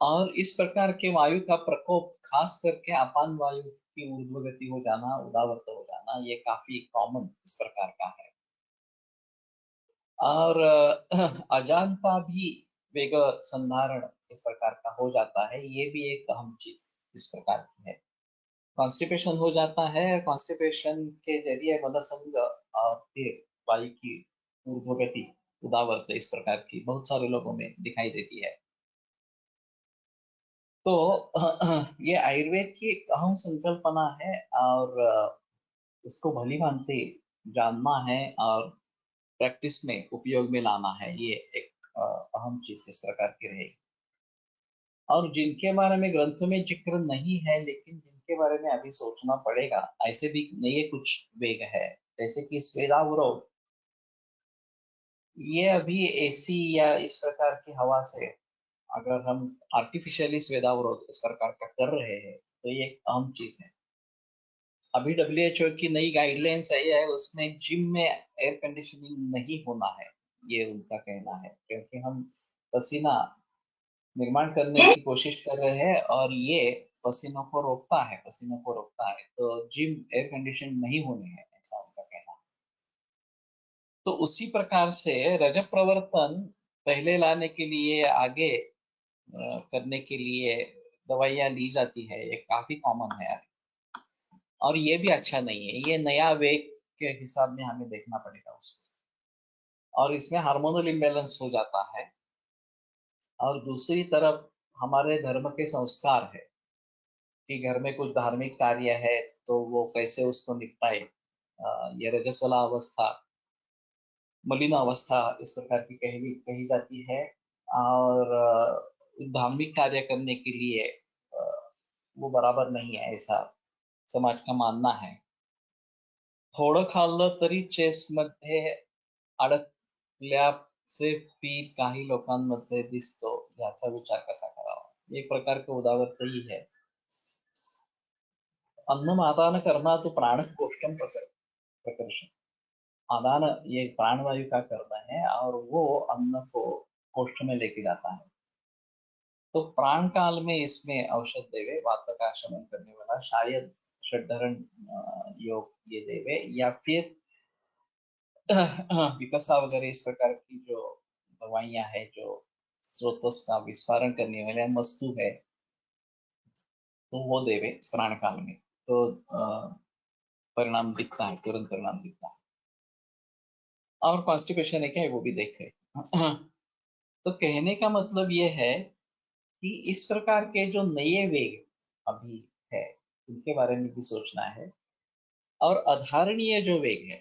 S2: और इस प्रकार के वायु का प्रकोप, खास करके अपान वायु की ऊर्ध्वगति हो जाना, उदावर्त हो जाना, ये काफी कॉमन इस प्रकार का है. और अजानता भी वेग संधारण इस प्रकार का हो जाता है, ये भी एक अहम चीज इस प्रकार की है. कॉन्स्टिपेशन हो जाता है, कॉन्स्टिपेशन के जरिए मलसंग और फिर वायु की ऊर्ध्वगति, उदावर्त इस प्रकार की बहुत सारे लोगों में दिखाई देती है. तो ये आयुर्वेद की एक अहम संकल्पना है, और उसको भली भांति जानना है और प्रैक्टिस में उपयोग में लाना है, ये एक अहम चीज इस प्रकार की रहेगी. और जिनके बारे में ग्रंथों में जिक्र नहीं है लेकिन जिनके बारे में अभी सोचना पड़ेगा, ऐसे भी नए कुछ वेग है, जैसे कि स्वेदावरोध. ये अभी एसी या इस प्रकार की हवा से अगर हम आर्टिफिशियली स्वेदावरोध इस प्रकार का कर रहे हैं तो ये एक अहम चीज है. अभी डब्ल्यूएचओ की नई गाइडलाइंस आई है, उसमें जिम में एयर कंडीशनिंग नहीं होना है, ये उनका कहना है, क्योंकि हम पसीना निर्माण करने की कोशिश कर रहे हैं और ये पसीनों को रोकता है, पसीनों को रोकता है. तो जिम एयर कंडीशन नहीं होने हैं, ऐसा उनका कहना है. तो उसी प्रकार से रजत प्रवर्तन पहले लाने के लिए, आगे करने के लिए दवाइयाँ ली जाती है, ये काफी कॉमन है. और ये भी अच्छा नहीं है, ये नया वेग के हिसाब में हमें देखना पड़ेगा उसको. और इसमें हार्मोनल इम्बैलेंस हो जाता है. और दूसरी तरफ हमारे धर्म के संस्कार है कि घर में कुछ धार्मिक कार्य है तो वो कैसे उसको निपटाए. ये रजस्वला अवस्था, मलिन अवस्था इस प्रकार की कही जाती है. और धार्मिक कार्य करने के लिए वो बराबर नहीं है, ऐसा समाज का मानना है. थोडं खाल्लं तरी चेसमध्ये अडकल्याचे फील काही लोकांमध्ये दिसतो, याचा विचार कसा करावा. एक प्रकार का उदावरत ही है. अन्न आदान करना तो प्राण कोष्ठम प्रकर्षण. आदान ये प्राणवायु का करना है और वो अन्न को कोष्ठ में लेके जाता है. तो प्राण काल में इसमें औषध देवे, वात का शमन करने वाला, शायद षड्धरण योग ये देवे, या फिर विकसा वगैरह इस प्रकार की जो दवाइयां है जो स्रोतोस का विस्फारण करने वाले मस्तु है, तो वो देवे प्राण काल में. तो परिणाम दिखता है, तुरंत परिणाम दिखता है. और कॉन्स्टिपेशन है क्या है वो भी देखे. तो कहने का मतलब ये है कि इस प्रकार के जो नए वेग अभी है उनके बारे में भी सोचना है. और अधारणीय जो वेग है,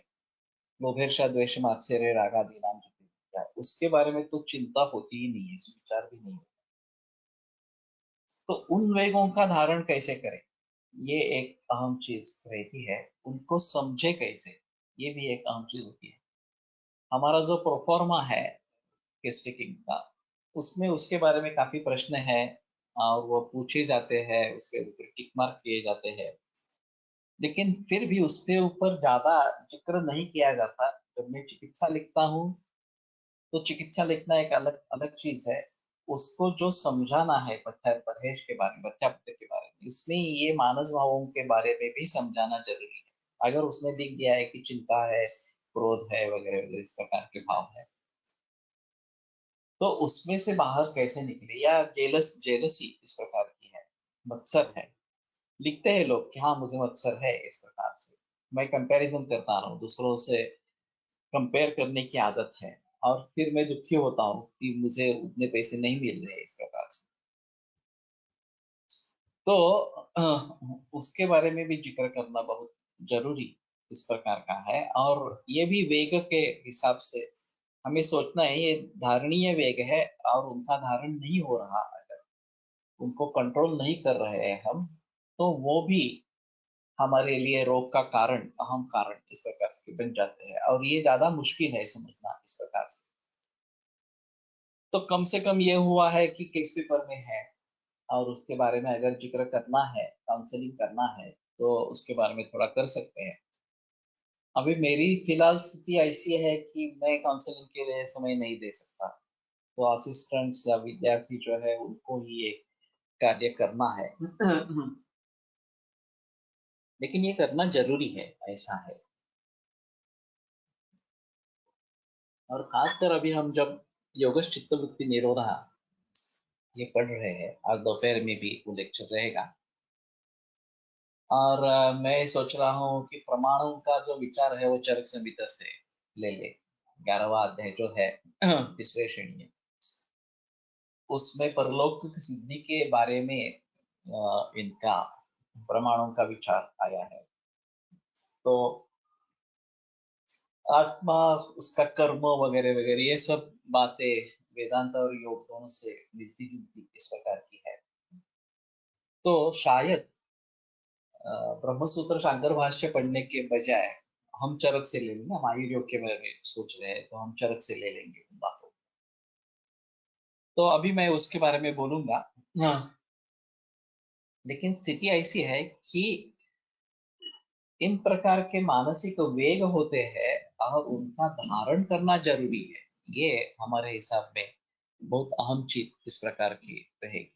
S2: लोभेर्षा द्वेष मात्सर्य राग आदि नाम जो, उसके बारे में तो चिंता होती ही नहीं है, विचार भी नहीं होता. तो उन वेगों का धारण कैसे करें, ये एक अहम चीज रहती है। उनको समझे कैसे, ये भी एक अहम चीज होती है। हमारा जो प्रोफॉर्मा है स्टिकिंग का, उसमें उसके बारे में काफी प्रश्न है और वो पूछे जाते हैं, उसके ऊपर टिक मार्क किए जाते हैं, लेकिन फिर भी उसके ऊपर ज्यादा जिक्र नहीं किया जाता। जब मैं चिकित्सा लिखता हूँ तो चिकित्सा लिखना एक अलग अलग चीज है। उसको जो समझाना है पत्थर परहेज के बारे में, बच्चा पत्थर के बारे में, इसमें ये मानस भावों के बारे में भी समझाना जरूरी है। अगर उसने लिख दिया है कि चिंता है, क्रोध है, वगैरह वगैरह इस प्रकार के भाव है, तो उसमें से बाहर कैसे निकले, या जेलसी इस प्रकार की है, मत्सर है, लिखते हैं लोग कि हाँ मुझे मत्सर है इस प्रकार से। मैं कंपैरिजन करता रहा हूँ, दूसरों से कंपेयर करने की आदत है, और फिर मैं दुखी होता हूँ कि मुझे उतने पैसे नहीं मिल रहे इस प्रकार से। तो उसके बारे में भी जिक्र करना बहुत जरूरी इस प्रकार का है। और ये भी वेग के हिसाब से हमें सोचना है, ये धारणीय वेग है और उनका धारण नहीं हो रहा, अगर उनको कंट्रोल नहीं कर रहे हैं हम, तो वो भी हमारे लिए रोग का कारण, अहम कारण इस प्रकार से बन जाते हैं, और ये ज्यादा मुश्किल है समझना इस प्रकार से। तो कम से कम ये हुआ है कि केस पेपर में है, और उसके बारे में अगर जिक्र करना है, काउंसलिंग करना है, तो उसके बारे में थोड़ा कर सकते हैं। अभी मेरी फिलहाल स्थिति ऐसी है कि मैं काउंसलिंग के लिए समय नहीं दे सकता, तो असिस्टेंट्स या विद्यार्थी जो है उनको ही ये कार्य करना है। लेकिन ये करना जरूरी है, ऐसा है। और खासकर अभी हम जब योगश चित्तवृत्ति निरोधा ये पढ़ रहे हैं, आज दोपहर में भी वो लेक्चर रहेगा। और मैं सोच रहा हूँ कि परमाणु का जो विचार है वो चरक संहिता से ले ले। 11वां अध्याय जो है तीसरे श्रेणी में, उसमें परलोक की सिद्धि के बारे में इनका परमाणु का विचार आया है। तो आत्मा, उसका कर्म वगैरह वगैरह ये सब बातें वेदांत और योग दोनों से मिलती जुलती इस प्रकार की है। तो शायद ब्रह्मसूत्र शांकर भाष्य पढ़ने के बजाय हम चरक से ले लेंगे। हम आयुर्योग के बारे में सोच रहे हैं, तो हम चरक से ले लेंगे उन बातों को। तो अभी मैं उसके बारे में बोलूंगा। हाँ। लेकिन स्थिति ऐसी है कि इन प्रकार के मानसिक वेग होते हैं और उनका धारण करना जरूरी है। ये हमारे हिसाब में बहुत अहम चीज इस प्रकार की रहेगी।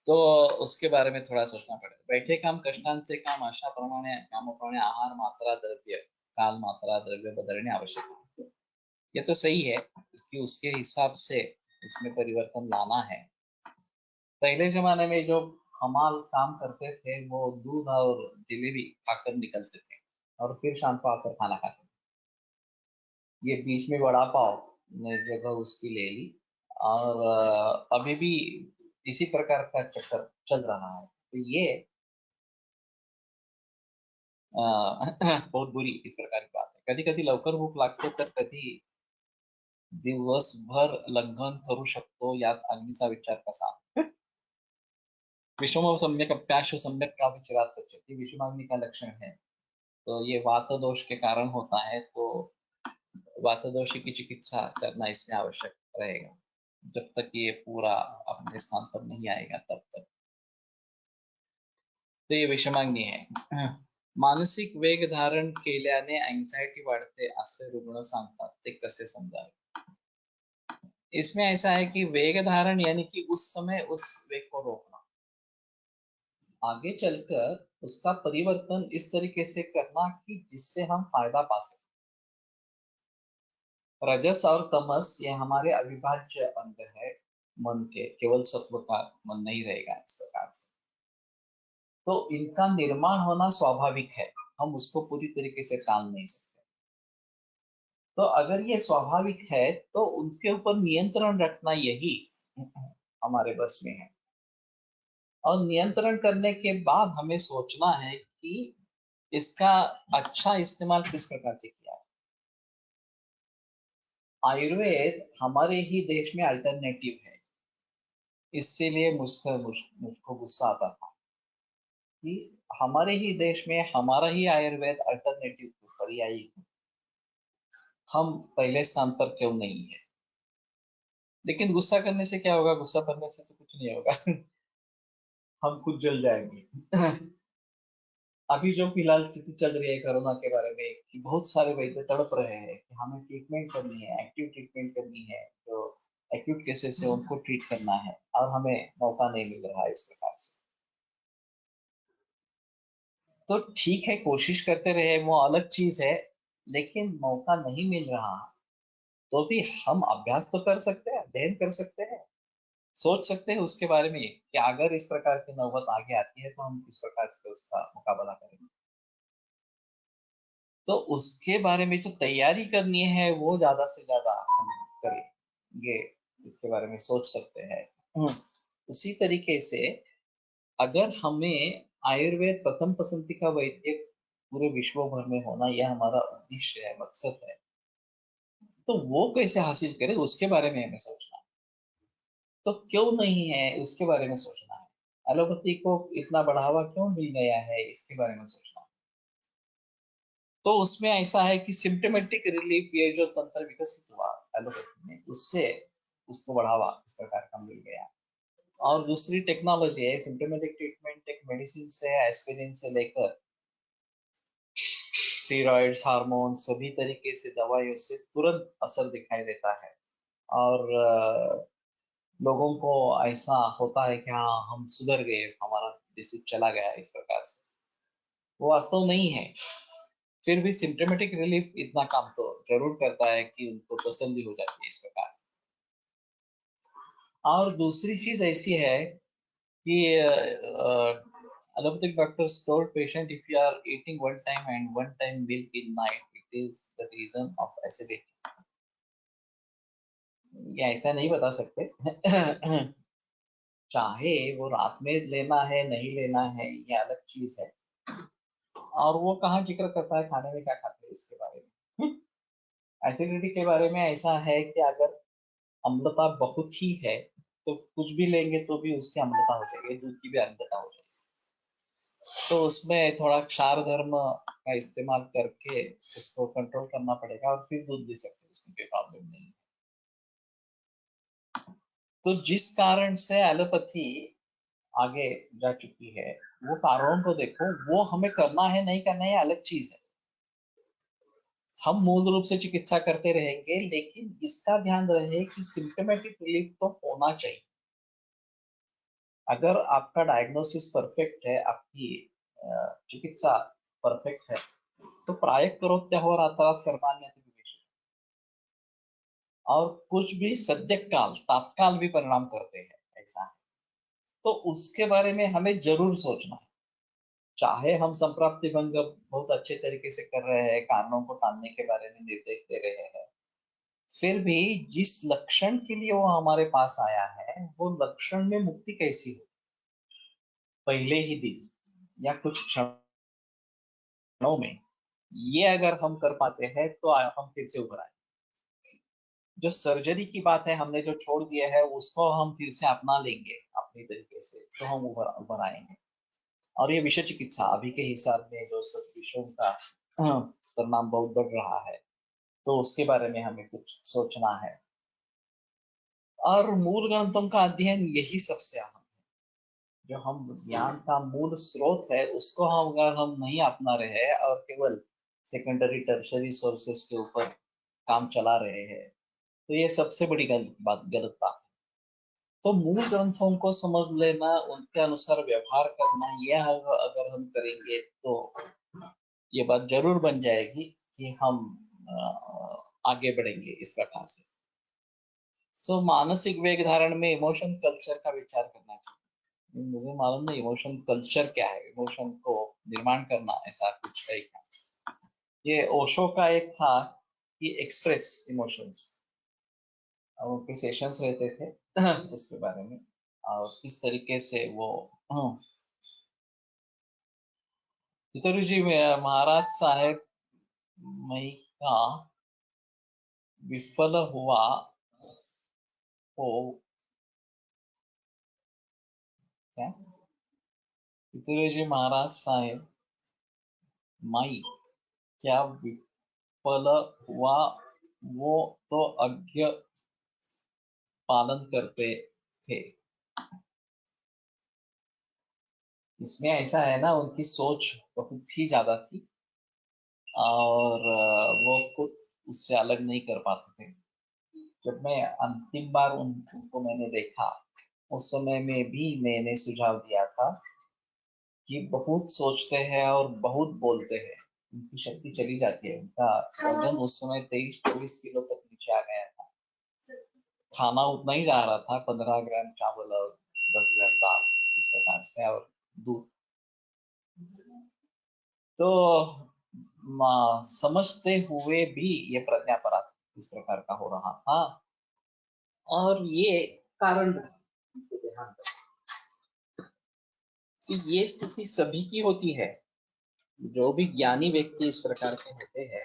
S2: तो उसके बारे में थोड़ा सोचना पड़ेगा। बैठे काम कष्टांचे काम, अशा प्रमाणे कामप्रमाणे आहार मात्रा द्रव्य काल मात्रा द्रव्य बदलणे आवश्यक है। ये तो सही है, इसकी उसके हिसाब से इसमें परिवर्तन लाना है। पहले जमाने में जो हमाल काम करते थे वो दूध और जलेबी खाकर निकलते थे, और फिर शाम को आकर खाना खाते थे। ये बीच में वड़ा पाव ने जगह उसकी ले ली, और अभी भी इसी प्रकार का चक्कर चल रहा है। तो ये बहुत बुरी इस प्रकार की बात है। कधी कधी लवकर भूक लागते, तर कधी दिवसभर लंघन करू शकतो, यात अग्नीचा विचार कसा। विषम सम्यक अप्याश सम्यक का विचारात पच्यते, विषमाग्नि का लक्षण है। तो ये वात दोष के कारण होता है, तो वात दोष की चिकित्सा करना इसमें आवश्यक रहेगा। जब तक ये पूरा अपने स्थान पर नहीं आएगा तब तक। तो ये विषमाग्नी है। मानसिक वेग धारण केल्याने अँझायटी वाढते असे रुग्ण सांगतात, ते कसे समजावे। इसमें ऐसा है कि वेग धारण यानी कि उस समय उस वेग को रोकना, आगे चलकर उसका परिवर्तन इस तरीके से करना कि जिससे हम फायदा पा सकें। रजस और तमस ये हमारे अविभाज्य अंग है मन के, केवल सत्व का मन नहीं रहेगा इस प्रकार से। तो इनका निर्माण होना स्वाभाविक है, हम उसको पूरी तरीके से टाल नहीं सकते। तो अगर ये स्वाभाविक है तो उनके ऊपर नियंत्रण रखना यही हमारे बस में है। और नियंत्रण करने के बाद हमें सोचना है कि इसका अच्छा इस्तेमाल किस प्रकार से किया है। आयुर्वेद हमारे ही देश में अल्टरनेटिव है, इसीलिए मुझको गुस्सा आता था। कि हमारे ही देश में हमारा ही आयुर्वेद अल्टरनेटिव के ऊपर या हम पहले स्थान पर क्यों नहीं है। लेकिन गुस्सा करने से क्या होगा, गुस्सा करने से तो कुछ नहीं होगा। हम खुद जल जाएंगे। अभी जो फिलहाल स्थिति चल रही है कोरोना के बारे में कि बहुत सारे वैद्य तड़प रहे हैं कि हमें ट्रीटमेंट करनी है, एक्टिव ट्रीटमेंट करनी है, जो एक्यूट केसेस है उनको ट्रीट करना है, और हमें मौका नहीं मिल रहा है इस प्रकार से। तो ठीक है, कोशिश करते रहे वो अलग चीज है, लेकिन मौका नहीं मिल रहा तो भी हम अभ्यास तो कर सकते हैं, अध्ययन कर सकते हैं, सोच सकते हैं उसके बारे में कि अगर इस प्रकार की नौबत आगे आती है तो हम किस प्रकार से उसका मुकाबला करेंगे। तो उसके बारे में जो तैयारी करनी है वो ज्यादा से ज्यादा हम करेंगे, इसके बारे में सोच सकते हैं। उसी तरीके से अगर हमें आयुर्वेद प्रथम पसंदी का वैद्य पूरे विश्व भर में होना, यह हमारा उद्देश्य है, मकसद है, तो वो कैसे हासिल करें उसके बारे में हमें सोचना है। तो क्यों नहीं है उसके बारे में सोचना है। एलोपैथी को इतना बढ़ावा क्यों मिल गया है इसके बारे में सोचना है। तो उसमें ऐसा है कि सिम्टोमेटिक रिलीफ, ये जो तंत्र विकसित हुआ एलोपैथी में, उससे उसको बढ़ावा इस प्रकार का मिल गया। और दूसरी टेक्नोलॉजी है सिम्टोमेटिक ट्रीटमेंट, एक मेडिसिन से, एस्पिरिन से लेकर स्टीरॉइड्स, हार्मोन, सभी तरीके से दवाइयों से तुरंत असर दिखाई देता है। और लोगों को ऐसा होता है कि हाँ हम सुधर गए, हमारा डिसीज चला गया इस प्रकार से। वो वास्तव नहीं है। फिर भी सिम्टोमेटिक रिलीफ इतना काम तो जरूर करता है कि उनको तसल्ली हो जाती है इस प्रकार। और दूसरी चीज ऐसी है कि allopathic doctors told patient if you are eating one time and one time milk in night, it is the reason of acidity। ये ऐसा नहीं बता सकते। चाहे वो रात में लेना है नहीं लेना है ये अलग चीज है, और वो कहाँ जिक्र करता है खाने में क्या खाते हैं इसके बारे में। एसिडिटी के बारे में ऐसा है कि अगर अम्लता बहुत ही है तो कुछ भी लेंगे तो भी उसकी अम्लता हो जाएगी, दूध की भी अम्लता हो जाएगी। तो उसमें थोड़ा क्षार धर्म का इस्तेमाल करके उसको कंट्रोल करना पड़ेगा और फिर दूध दे सकते हैं, उसमें कोई प्रॉब्लम नहीं है। तो जिस कारण से एलोपैथी आगे जा चुकी है, वो कारणों को देखो, वो हमें करना है नहीं करना है अलग चीज है। हम मूल रूप से चिकित्सा करते रहेंगे, लेकिन इसका ध्यान रहे कि सिम्टोमेटिक रिलीफ तो होना चाहिए। अगर आपका डायग्नोसिस परफेक्ट है, आपकी चिकित्सा परफेक्ट है, तो प्रायः करोत्या हो रातारात कर्मान्यति विवेशः। और कुछ भी सद्य काल तात्काल भी परिणाम करते हैं, ऐसा है। तो उसके बारे में हमें जरूर सोचना है। चाहे हम संप्राप्ति भंग बहुत अच्छे तरीके से कर रहे हैं, कारणों को टालने के बारे में निर्देश दे रहे हैं, फिर भी जिस लक्षण के लिए वो हमारे पास आया है वो लक्षण में मुक्ति कैसी हो, पहले ही दिन या कुछ क्षणों में, ये अगर हम कर पाते हैं तो हम फिर से उभर आए। जो सर्जरी की बात है हमने जो छोड़ दिया है उसको हम फिर से अपना लेंगे अपनी तरीके से, तो हम उभर उभर आएंगे। और ये विषय चिकित्सा अभी के हिसाब में जो सब विषयों का परिणाम बहुत बढ़ रहा है, तो उसके बारे में हमें कुछ सोचना है। और मूल ग्रंथों का अध्ययन यही सबसे अहम, जो हम ज्ञान का मूल स्रोत है उसको हम अगर हम नहीं अपना रहे हैं और केवल सेकेंडरी टर्शरी सोर्सेस के ऊपर काम चला रहे हैं, तो ये सबसे बड़ी गलत बात है। तो मूल ग्रंथों को समझ लेना, उनके अनुसार व्यवहार करना, यह अगर हम करेंगे तो ये बात जरूर बन जाएगी कि हम आगे बढ़ेंगे इस प्रकार से। सो मानसिक वेग धारण में इमोशन कल्चर का विचार करना चाहिए। मुझे मालूम नहीं इमोशन कल्चर क्या है, इमोशन को निर्माण करना ऐसा कुछ है क्या। ये ओशो का एक था कि एक्सप्रेस इमोशंस, उनके सेशंस रहते थे उसके बारे में, और किस तरीके से वो पितरु जी में महाराज साहेब मई का विफल हुआ हो क्या, पितुरेजी महाराज साहेब माई क्या विफल हुआ, वो तो आज्ञा पालन करते थे। इसमें ऐसा है ना, उनकी सोच बहुत ही ज्यादा थी और वो खुद उससे अलग नहीं कर पाते थे। जब मैं अंतिम बार उनको मैंने देखा, उस समय में भी मैंने सुझाव दिया था कि बहुत सोचते हैं और बहुत बोलते हैं, उनकी शक्ति चली जाती है। उनका वजन उस समय 23-24 किलो तक नीचे आ गया था। खाना उतना ही जा रहा था, 15 ग्राम चावल और 10 ग्राम दाल, इस प्रकार से, और दूध। तो समझते हुए भी ये प्रज्ञापराध इस प्रकार का हो रहा था, और ये कारण रहा उनके देहांत का। कि ये स्थिति सभी की होती है। जो भी ज्ञानी व्यक्ति इस प्रकार के होते हैं,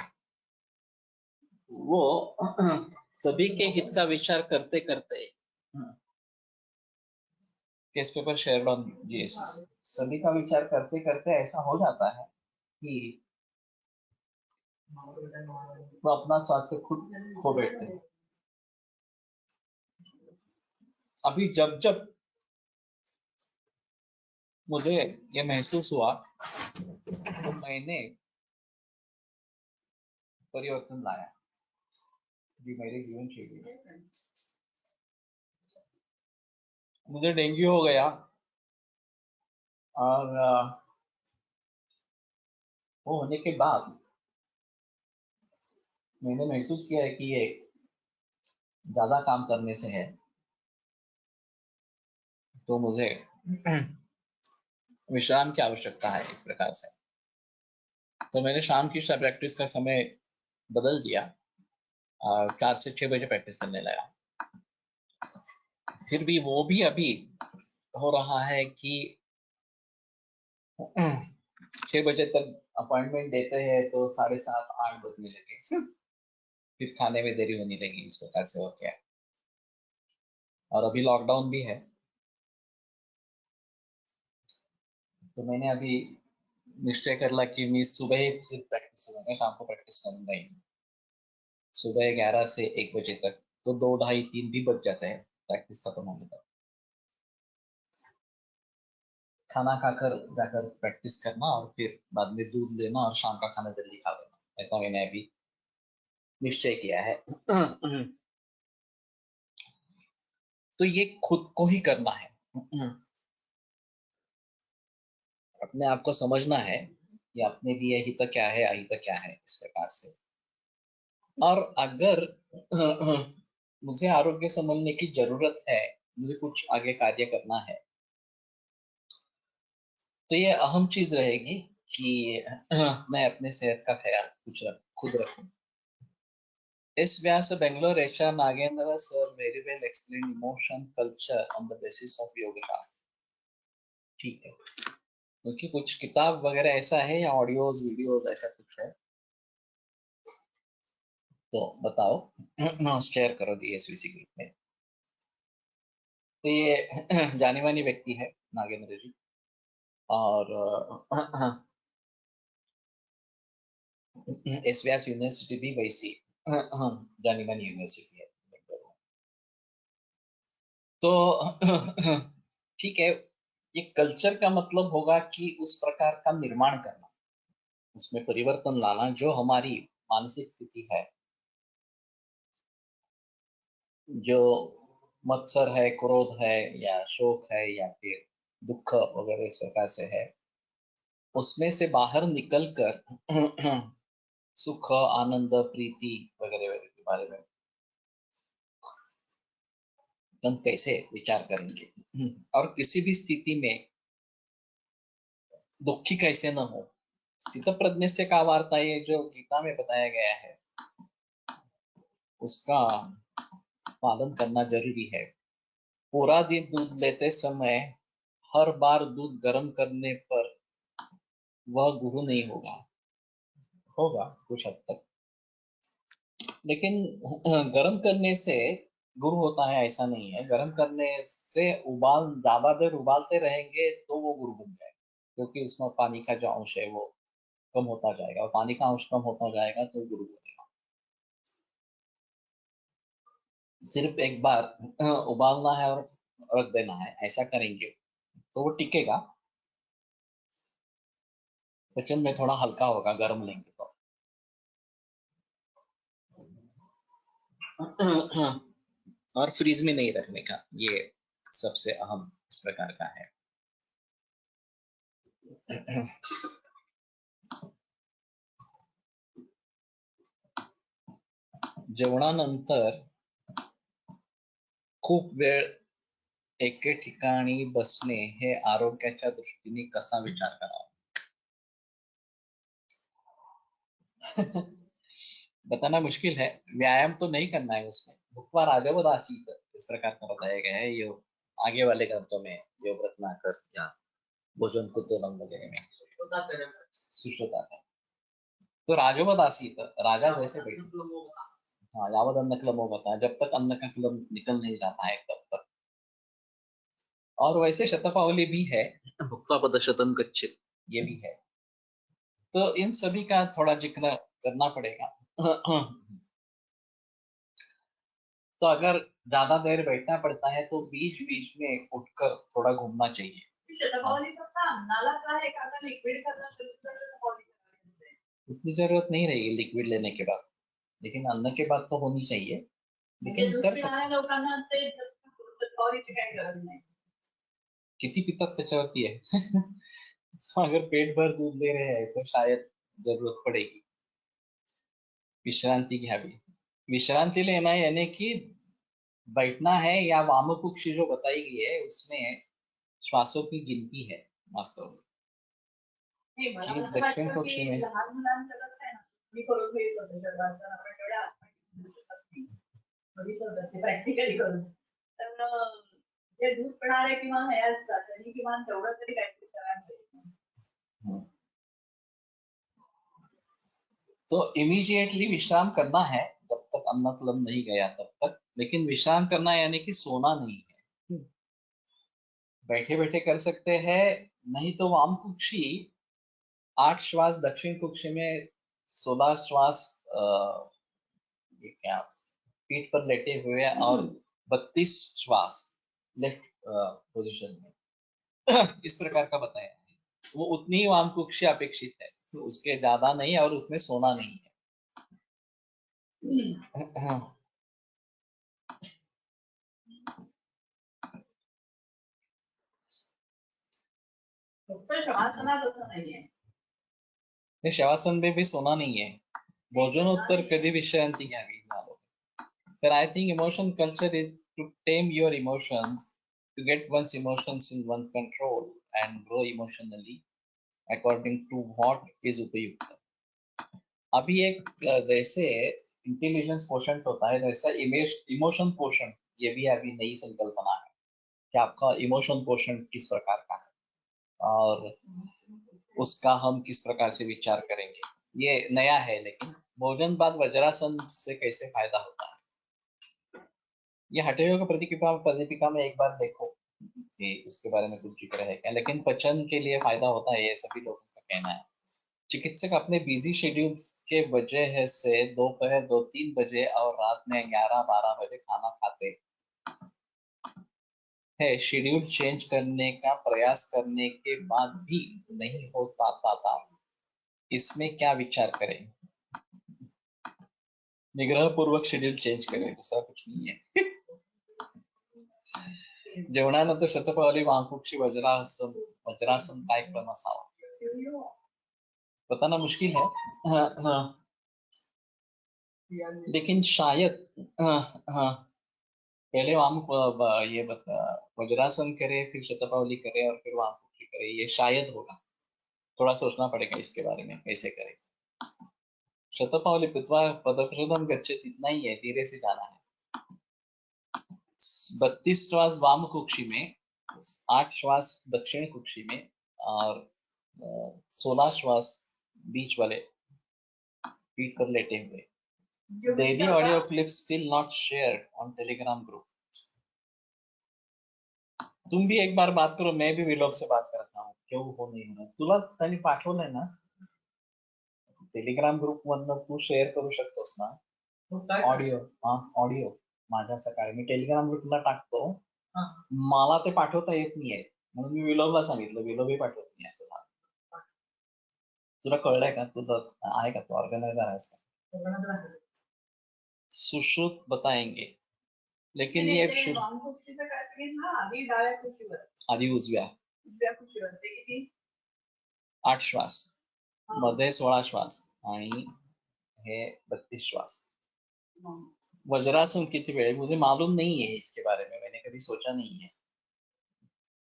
S2: वो सभी के हित का विचार करते करते, case paper share on GSS, सभी का विचार करते करते ऐसा हो जाता है कि वो अपना स्वास्थ्य खुद खो बैठते हैं। अभी जब जब मुझे ये महसूस हुआ, तो मैंने परिवर्तन लाया जी मेरे जीवन शैली में। मुझे डेंगू हो गया, और वो होने के बाद मैंने महसूस किया है कि ये ज्यादा काम करने से है, तो मुझे विश्राम की आवश्यकता है इस प्रकार से। तो मैंने शाम की प्रैक्टिस का समय बदल दिया, 4 से 6 बजे प्रैक्टिस करने लगा। फिर भी वो भी अभी हो रहा है कि 6 बजे तक अपॉइंटमेंट देते हैं तो 7:30-8 बजने लगे, फिर खाने में देरी होने लगी, इस प्रकार से हो गया। और अभी लॉकडाउन भी है, तो मैंने अभी निश्चय कर ला कि मैं सुबह ही सिर्फ प्रैक्टिस करूंगा, शाम को प्रैक्टिस करूंगा ही। सुबह 11 से 1 बजे तक, तो 2, ढाई, 3 भी बज जाते हैं प्रैक्टिस खत्म होने तक। खाना खाकर जाकर प्रैक्टिस करना, और फिर बाद में दूध लेना, और शाम का खाना जल्दी खा लेना, ऐसा मैंने अभी निश्चय किया है। तो ये खुद को ही करना है, अपने आप को समझना है कि अपने लिए हित क्या है, अहित क्या है, इस प्रकार से। और अगर मुझे आरोग्य संभलने की जरूरत है, मुझे कुछ आगे कार्य करना है, तो ये अहम चीज रहेगी कि मैं अपने सेहत का ख्याल खुद रखूं। इस Vyasa Bangalore H Nagendra sir very well explain emotion culture on the basis of yoga shastra. ठीक है, क्योंकि कुछ किताब वगैरह ऐसा है, या ऑडियोज वीडियोज ऐसा कुछ है, तो बताओ, शेयर करो डीएसवीसी ग्रुप में। तो ये जानी मानी व्यक्ति है नागेंद्र जी, और एसवीएस यूनिवर्सिटी भी वैसी जानी मानी यूनिवर्सिटी है। तो ठीक है, ये कल्चर का मतलब होगा कि उस प्रकार का निर्माण करना, उसमें परिवर्तन लाना, जो हमारी मानसिक स्थिति है, जो मत्सर है, क्रोध है, या शोक है, या फिर दुख वगैरह इस प्रकार से है, उसमें से बाहर निकल कर सुख, आनंद, प्रीति वगैरह वगैरह के बारे में हम कैसे विचार करेंगे, और किसी भी स्थिति में दुखी कैसे न हो। स्थित प्रज्ञ से का वार्ता, ये जो गीता में बताया गया है, उसका पालन करना जरूरी है। पूरा दिन दूध लेते समय हर बार दूध गर्म करने पर वह गुरु नहीं होगा, होगा कुछ हद तक, लेकिन गर्म करने से गुरु होता है ऐसा नहीं है। गर्म करने से ज्यादा देर उबालते रहेंगे तो वो गुरु बन जाए। क्योंकि उसमें पानी का जो अंश है वो कम होता जाएगा, और पानी का अंश कम होता जाएगा तो गुरु बनेगा। सिर्फ एक बार उबालना है और रख देना है, ऐसा करेंगे तो वो टिकेगा, बचन में थोड़ा हल्का होगा गर्म लेंगे तो। और फ्रीज में नहीं रखने का, ये सबसे अहम इस प्रकार का है। जेवणानंतर खूप वेळ एके ठिकाणी बसणे हे आरोग्याच्या दृष्टीने कसा विचार करावा? बताना मुश्किल है। व्यायाम तो नहीं करना है उसमें। भुक्वा राजवद आसीत इस प्रकार का बताया गया है ये आगे वाले ग्रंथों में, योग रत्नाकर या भोजन कुतूहलम वगैरह में सुश्रुता है। तो राजवद आसीत, राजा जैसे बैठे, हाँ यावद अन्न क्लमो होता है, जब तक अन्न का क्लम निकल नहीं जाता है तब तक। और वैसे शतपावली भी है, भुक्ता पदशतम गच्छित, ये भी है। तो इन सभी का थोड़ा जिक्र करना पड़ेगा। तो अगर ज्यादा देर बैठना पड़ता है तो बीच बीच में उठकर थोड़ा घूमना चाहिए।
S3: शतपावली फक्त अन्नालाच आहे का आता लिक्विड करणार शतपावली करायची?
S2: उतनी जरूरत नहीं रहेगी लिक्विड लेने के बाद, लेकिन अन्न के बाद तो होनी चाहिए, लेकिन
S3: दूध
S2: कर
S3: पिणाऱ्या लोकांना ते शतपावलीची काही गरज नाही.
S2: किती पितात त्याच्यावरती आहे। तो अगर पेट भर दूध ले रहे हैं तो शायद जरूरत पड़ेगी विश्रांति घ्यावी। विश्रांति लेना यानी कि बैठना है, या वामकुक्षी जो बताई गई है उसमें श्वासों की गिनती है वास्तव में।
S3: नाही, मला
S2: की
S3: असं
S2: दक्षिण
S3: वाटतं
S2: पक्ष
S3: की
S2: में
S3: लहान मुलांचं कसं आहे ना, मी करून घेत होते शरीराचं आपण एवढ्या प्रॅक्टिकली करून, तर जे दूध पिणारे किंवा हे असतात त्यांनी किमान तेवढं तरी काहीतरी करायला पाहिजे.
S2: तो इमीडिएटली विश्राम करना है जब तक अन्न प्लम नहीं गया तब तक, लेकिन विश्राम करना यानी कि सोना नहीं है। बैठे बैठे कर सकते हैं, नहीं तो वाम कुक्षी 8 श्वास, दक्षिण कुक्षी में 16 श्वास, ये क्या, पीठ पर लेटे हुए, और 32 श्वास लेफ्ट पोजीशन में। इस प्रकार का बताया है। वो उतनी ही वाम कुक्षी अपेक्षित है, तो उसके ज्यादा नहीं, और उसमें सोना नहीं है।
S3: फक्त शवासनात असं नाहीये.
S2: शवासन में भी सोना नहीं है। भोजनोत्तर कधी विश्रांति घ्यावी झालो. Sir, I think emotion culture is to tame your emotions, to get one's emotions in one's control and grow emotionally according to what is उपयुक्त. अभी एक जैसे इंटेलिजेंस क्वोशंट होता है, वैसा इमोशन क्वोशंट ये भी अभी नई संकल्पना है कि आपका इमोशन क्वोशंट किस प्रकार का है और उसका हम किस प्रकार से विचार करेंगे, ये नया है। लेकिन भोजन बाद वज्रासन से कैसे फायदा होता है, ये हठयोग प्रदीपिका में एक बार देखो कि उसके बारे में कुछ जिक्र है क्या, लेकिन पचन के लिए फायदा होता है, ये सभी लोगों का कहना है। चिकित्सक अपने बिजी शेड्यूल्स के वजह से दोपहर 2-3 बजे और रात में 11-12 बजे खाना खाते है। शेड्यूल चेंज करने का प्रयास करने के बाद भी नहीं हो पाता था, इसमें क्या विचार करें? निग्रह पूर्वक शेड्यूल चेंज करें, दूसरा कुछ नहीं है। जेवणानंतर शतपावली, वामकुक्षी, वज्रासन काय क्रम असावा बताना मुश्किल है। लेकिन शायद पहले ये वज्रासन करे, फिर शतपावली करे और फिर वामकुक्षी करे, ये शायद होगा। थोड़ा सोचना पड़ेगा इसके बारे में कैसे करें। शतपावली पदप्रदम गच्छेत इतना ही है, धीरे से जाना है। 32 श्वास वाम कुक्षी में, 8 श्वास दक्षिण कुक्षी में, और 16 श्वास बीच वाले पीठ पर लेटे हुए। Daily audio clips still not shared on Telegram group. तुम भी एक बार बात करो, मैं भी विलोक से बात करता हूँ, क्यों हो नहीं रहा? तुला त्यांनी पाठवलंय ना टेलिग्राम ग्रुप मधनं, तू शेअर करू शकतोस ना ऑडिओ? हा, ऑडिओ माझ्या सकाळी मी टेलिग्राम ग्रुपला टाकतो. मला ते पाठवता येत नाहीये म्हणून मी विलोबला सांगितलं, विलोबही पाठवत नाही असं झालं. तुला कळलंय का? तुझं आहे का? तू ऑर्गनायझर आहेस का? सुश्रुत बताएंगे, लेकिन ये
S3: वाम खुर्चीचं काय सांगितलं ना, आधी डाव्या खुर्चीवर,
S2: आधी उजव्या
S3: उजव्या खुर्चीवर. ते किती?
S2: 8 श्वास, मध्ये 16 श्वास आणि हे 32 श्वास. वज्रासन किती वेळ? मुझे मालूम नहीं है इसके बारे में, मैंने कभी सोचा नहीं है.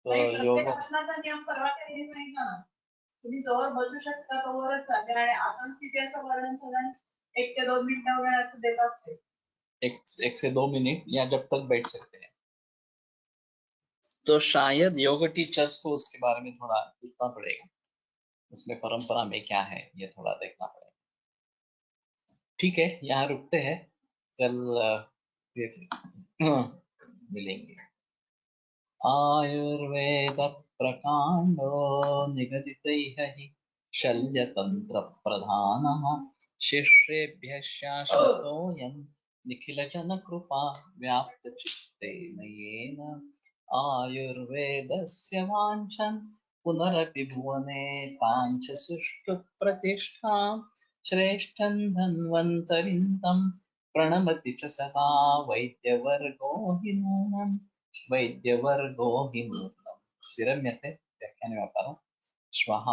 S2: तो योग
S3: प्रत्येक आसनाचा नियम परवा त्यांनी सांगितला ना, तुम्ही जोवर बसू शकता तोवरच चालेल. आणि आसन स्थिती असं वर्णन सगळं 1 ते 2 मिनिटं वगैरे असं देतात ते.
S2: 1 से 2 मिनट या जब तक बैठ सकते हैं. तो शायद योग टीचर्स को उसके बारे में थोड़ा पूछना पड़ेगा, उसमें परंपरा में क्या है ये थोड़ा देखना पड़ेगा. ठीक है, यहाँ रुकते हैं, कल फिर मिलेंगे. आयुर्वेद प्रकांडो निगदितैः हि शल्यतंत्र प्रधानः शिष्येभ्यः शाश्वतोऽयं निखिलजन कृपा व्याप्त चित्तेन येन आयुर्वेदस्य वाञ्छन् पुनरपि भुवने काञ्च सुष्ठु प्रतिष्ठां श्रेष्ठं धन्वन्तरिं तं प्रणमति च सदा वैद्यवर्गो हि नूनम् वैद्यवर्गो हि नूनम्. विरम्यते व्याख्यानव्यापारम्. श्वः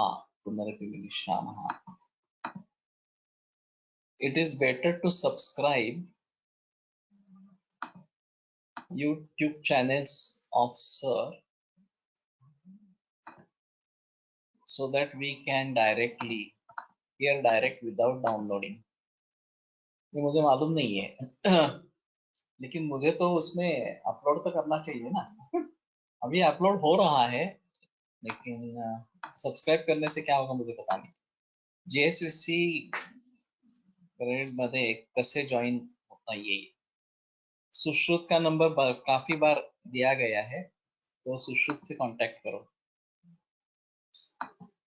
S2: पुनरपि मिलिष्यामः. It is better to subscribe YouTube channels of Sir so that we can directly hear direct without downloading. ये मुझे मालूम नहीं है लेकिन मुझे तो उसमें अपलोड तो करना चाहिए ना. अभी अपलोड हो रहा है, लेकिन सब्सक्राइब करने से क्या होगा मुझे पता नहीं. JSVC ग्रेड मध्ये कसे जॉइन होता येईल? सुश्रुत का नंबर काफी बार दिया गया है, तो सुश्रुत से कांटेक्ट करो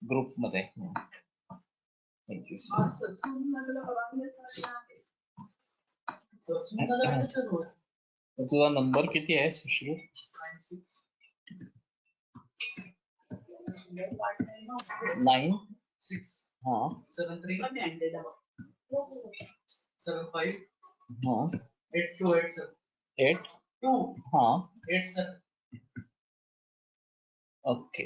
S2: ग्रुप मध्ये. Thank you sir. तुझा नंबर किती आहे सुश्रुत? 96 हा 73 75 हा 8287 82 हा 87. ओके.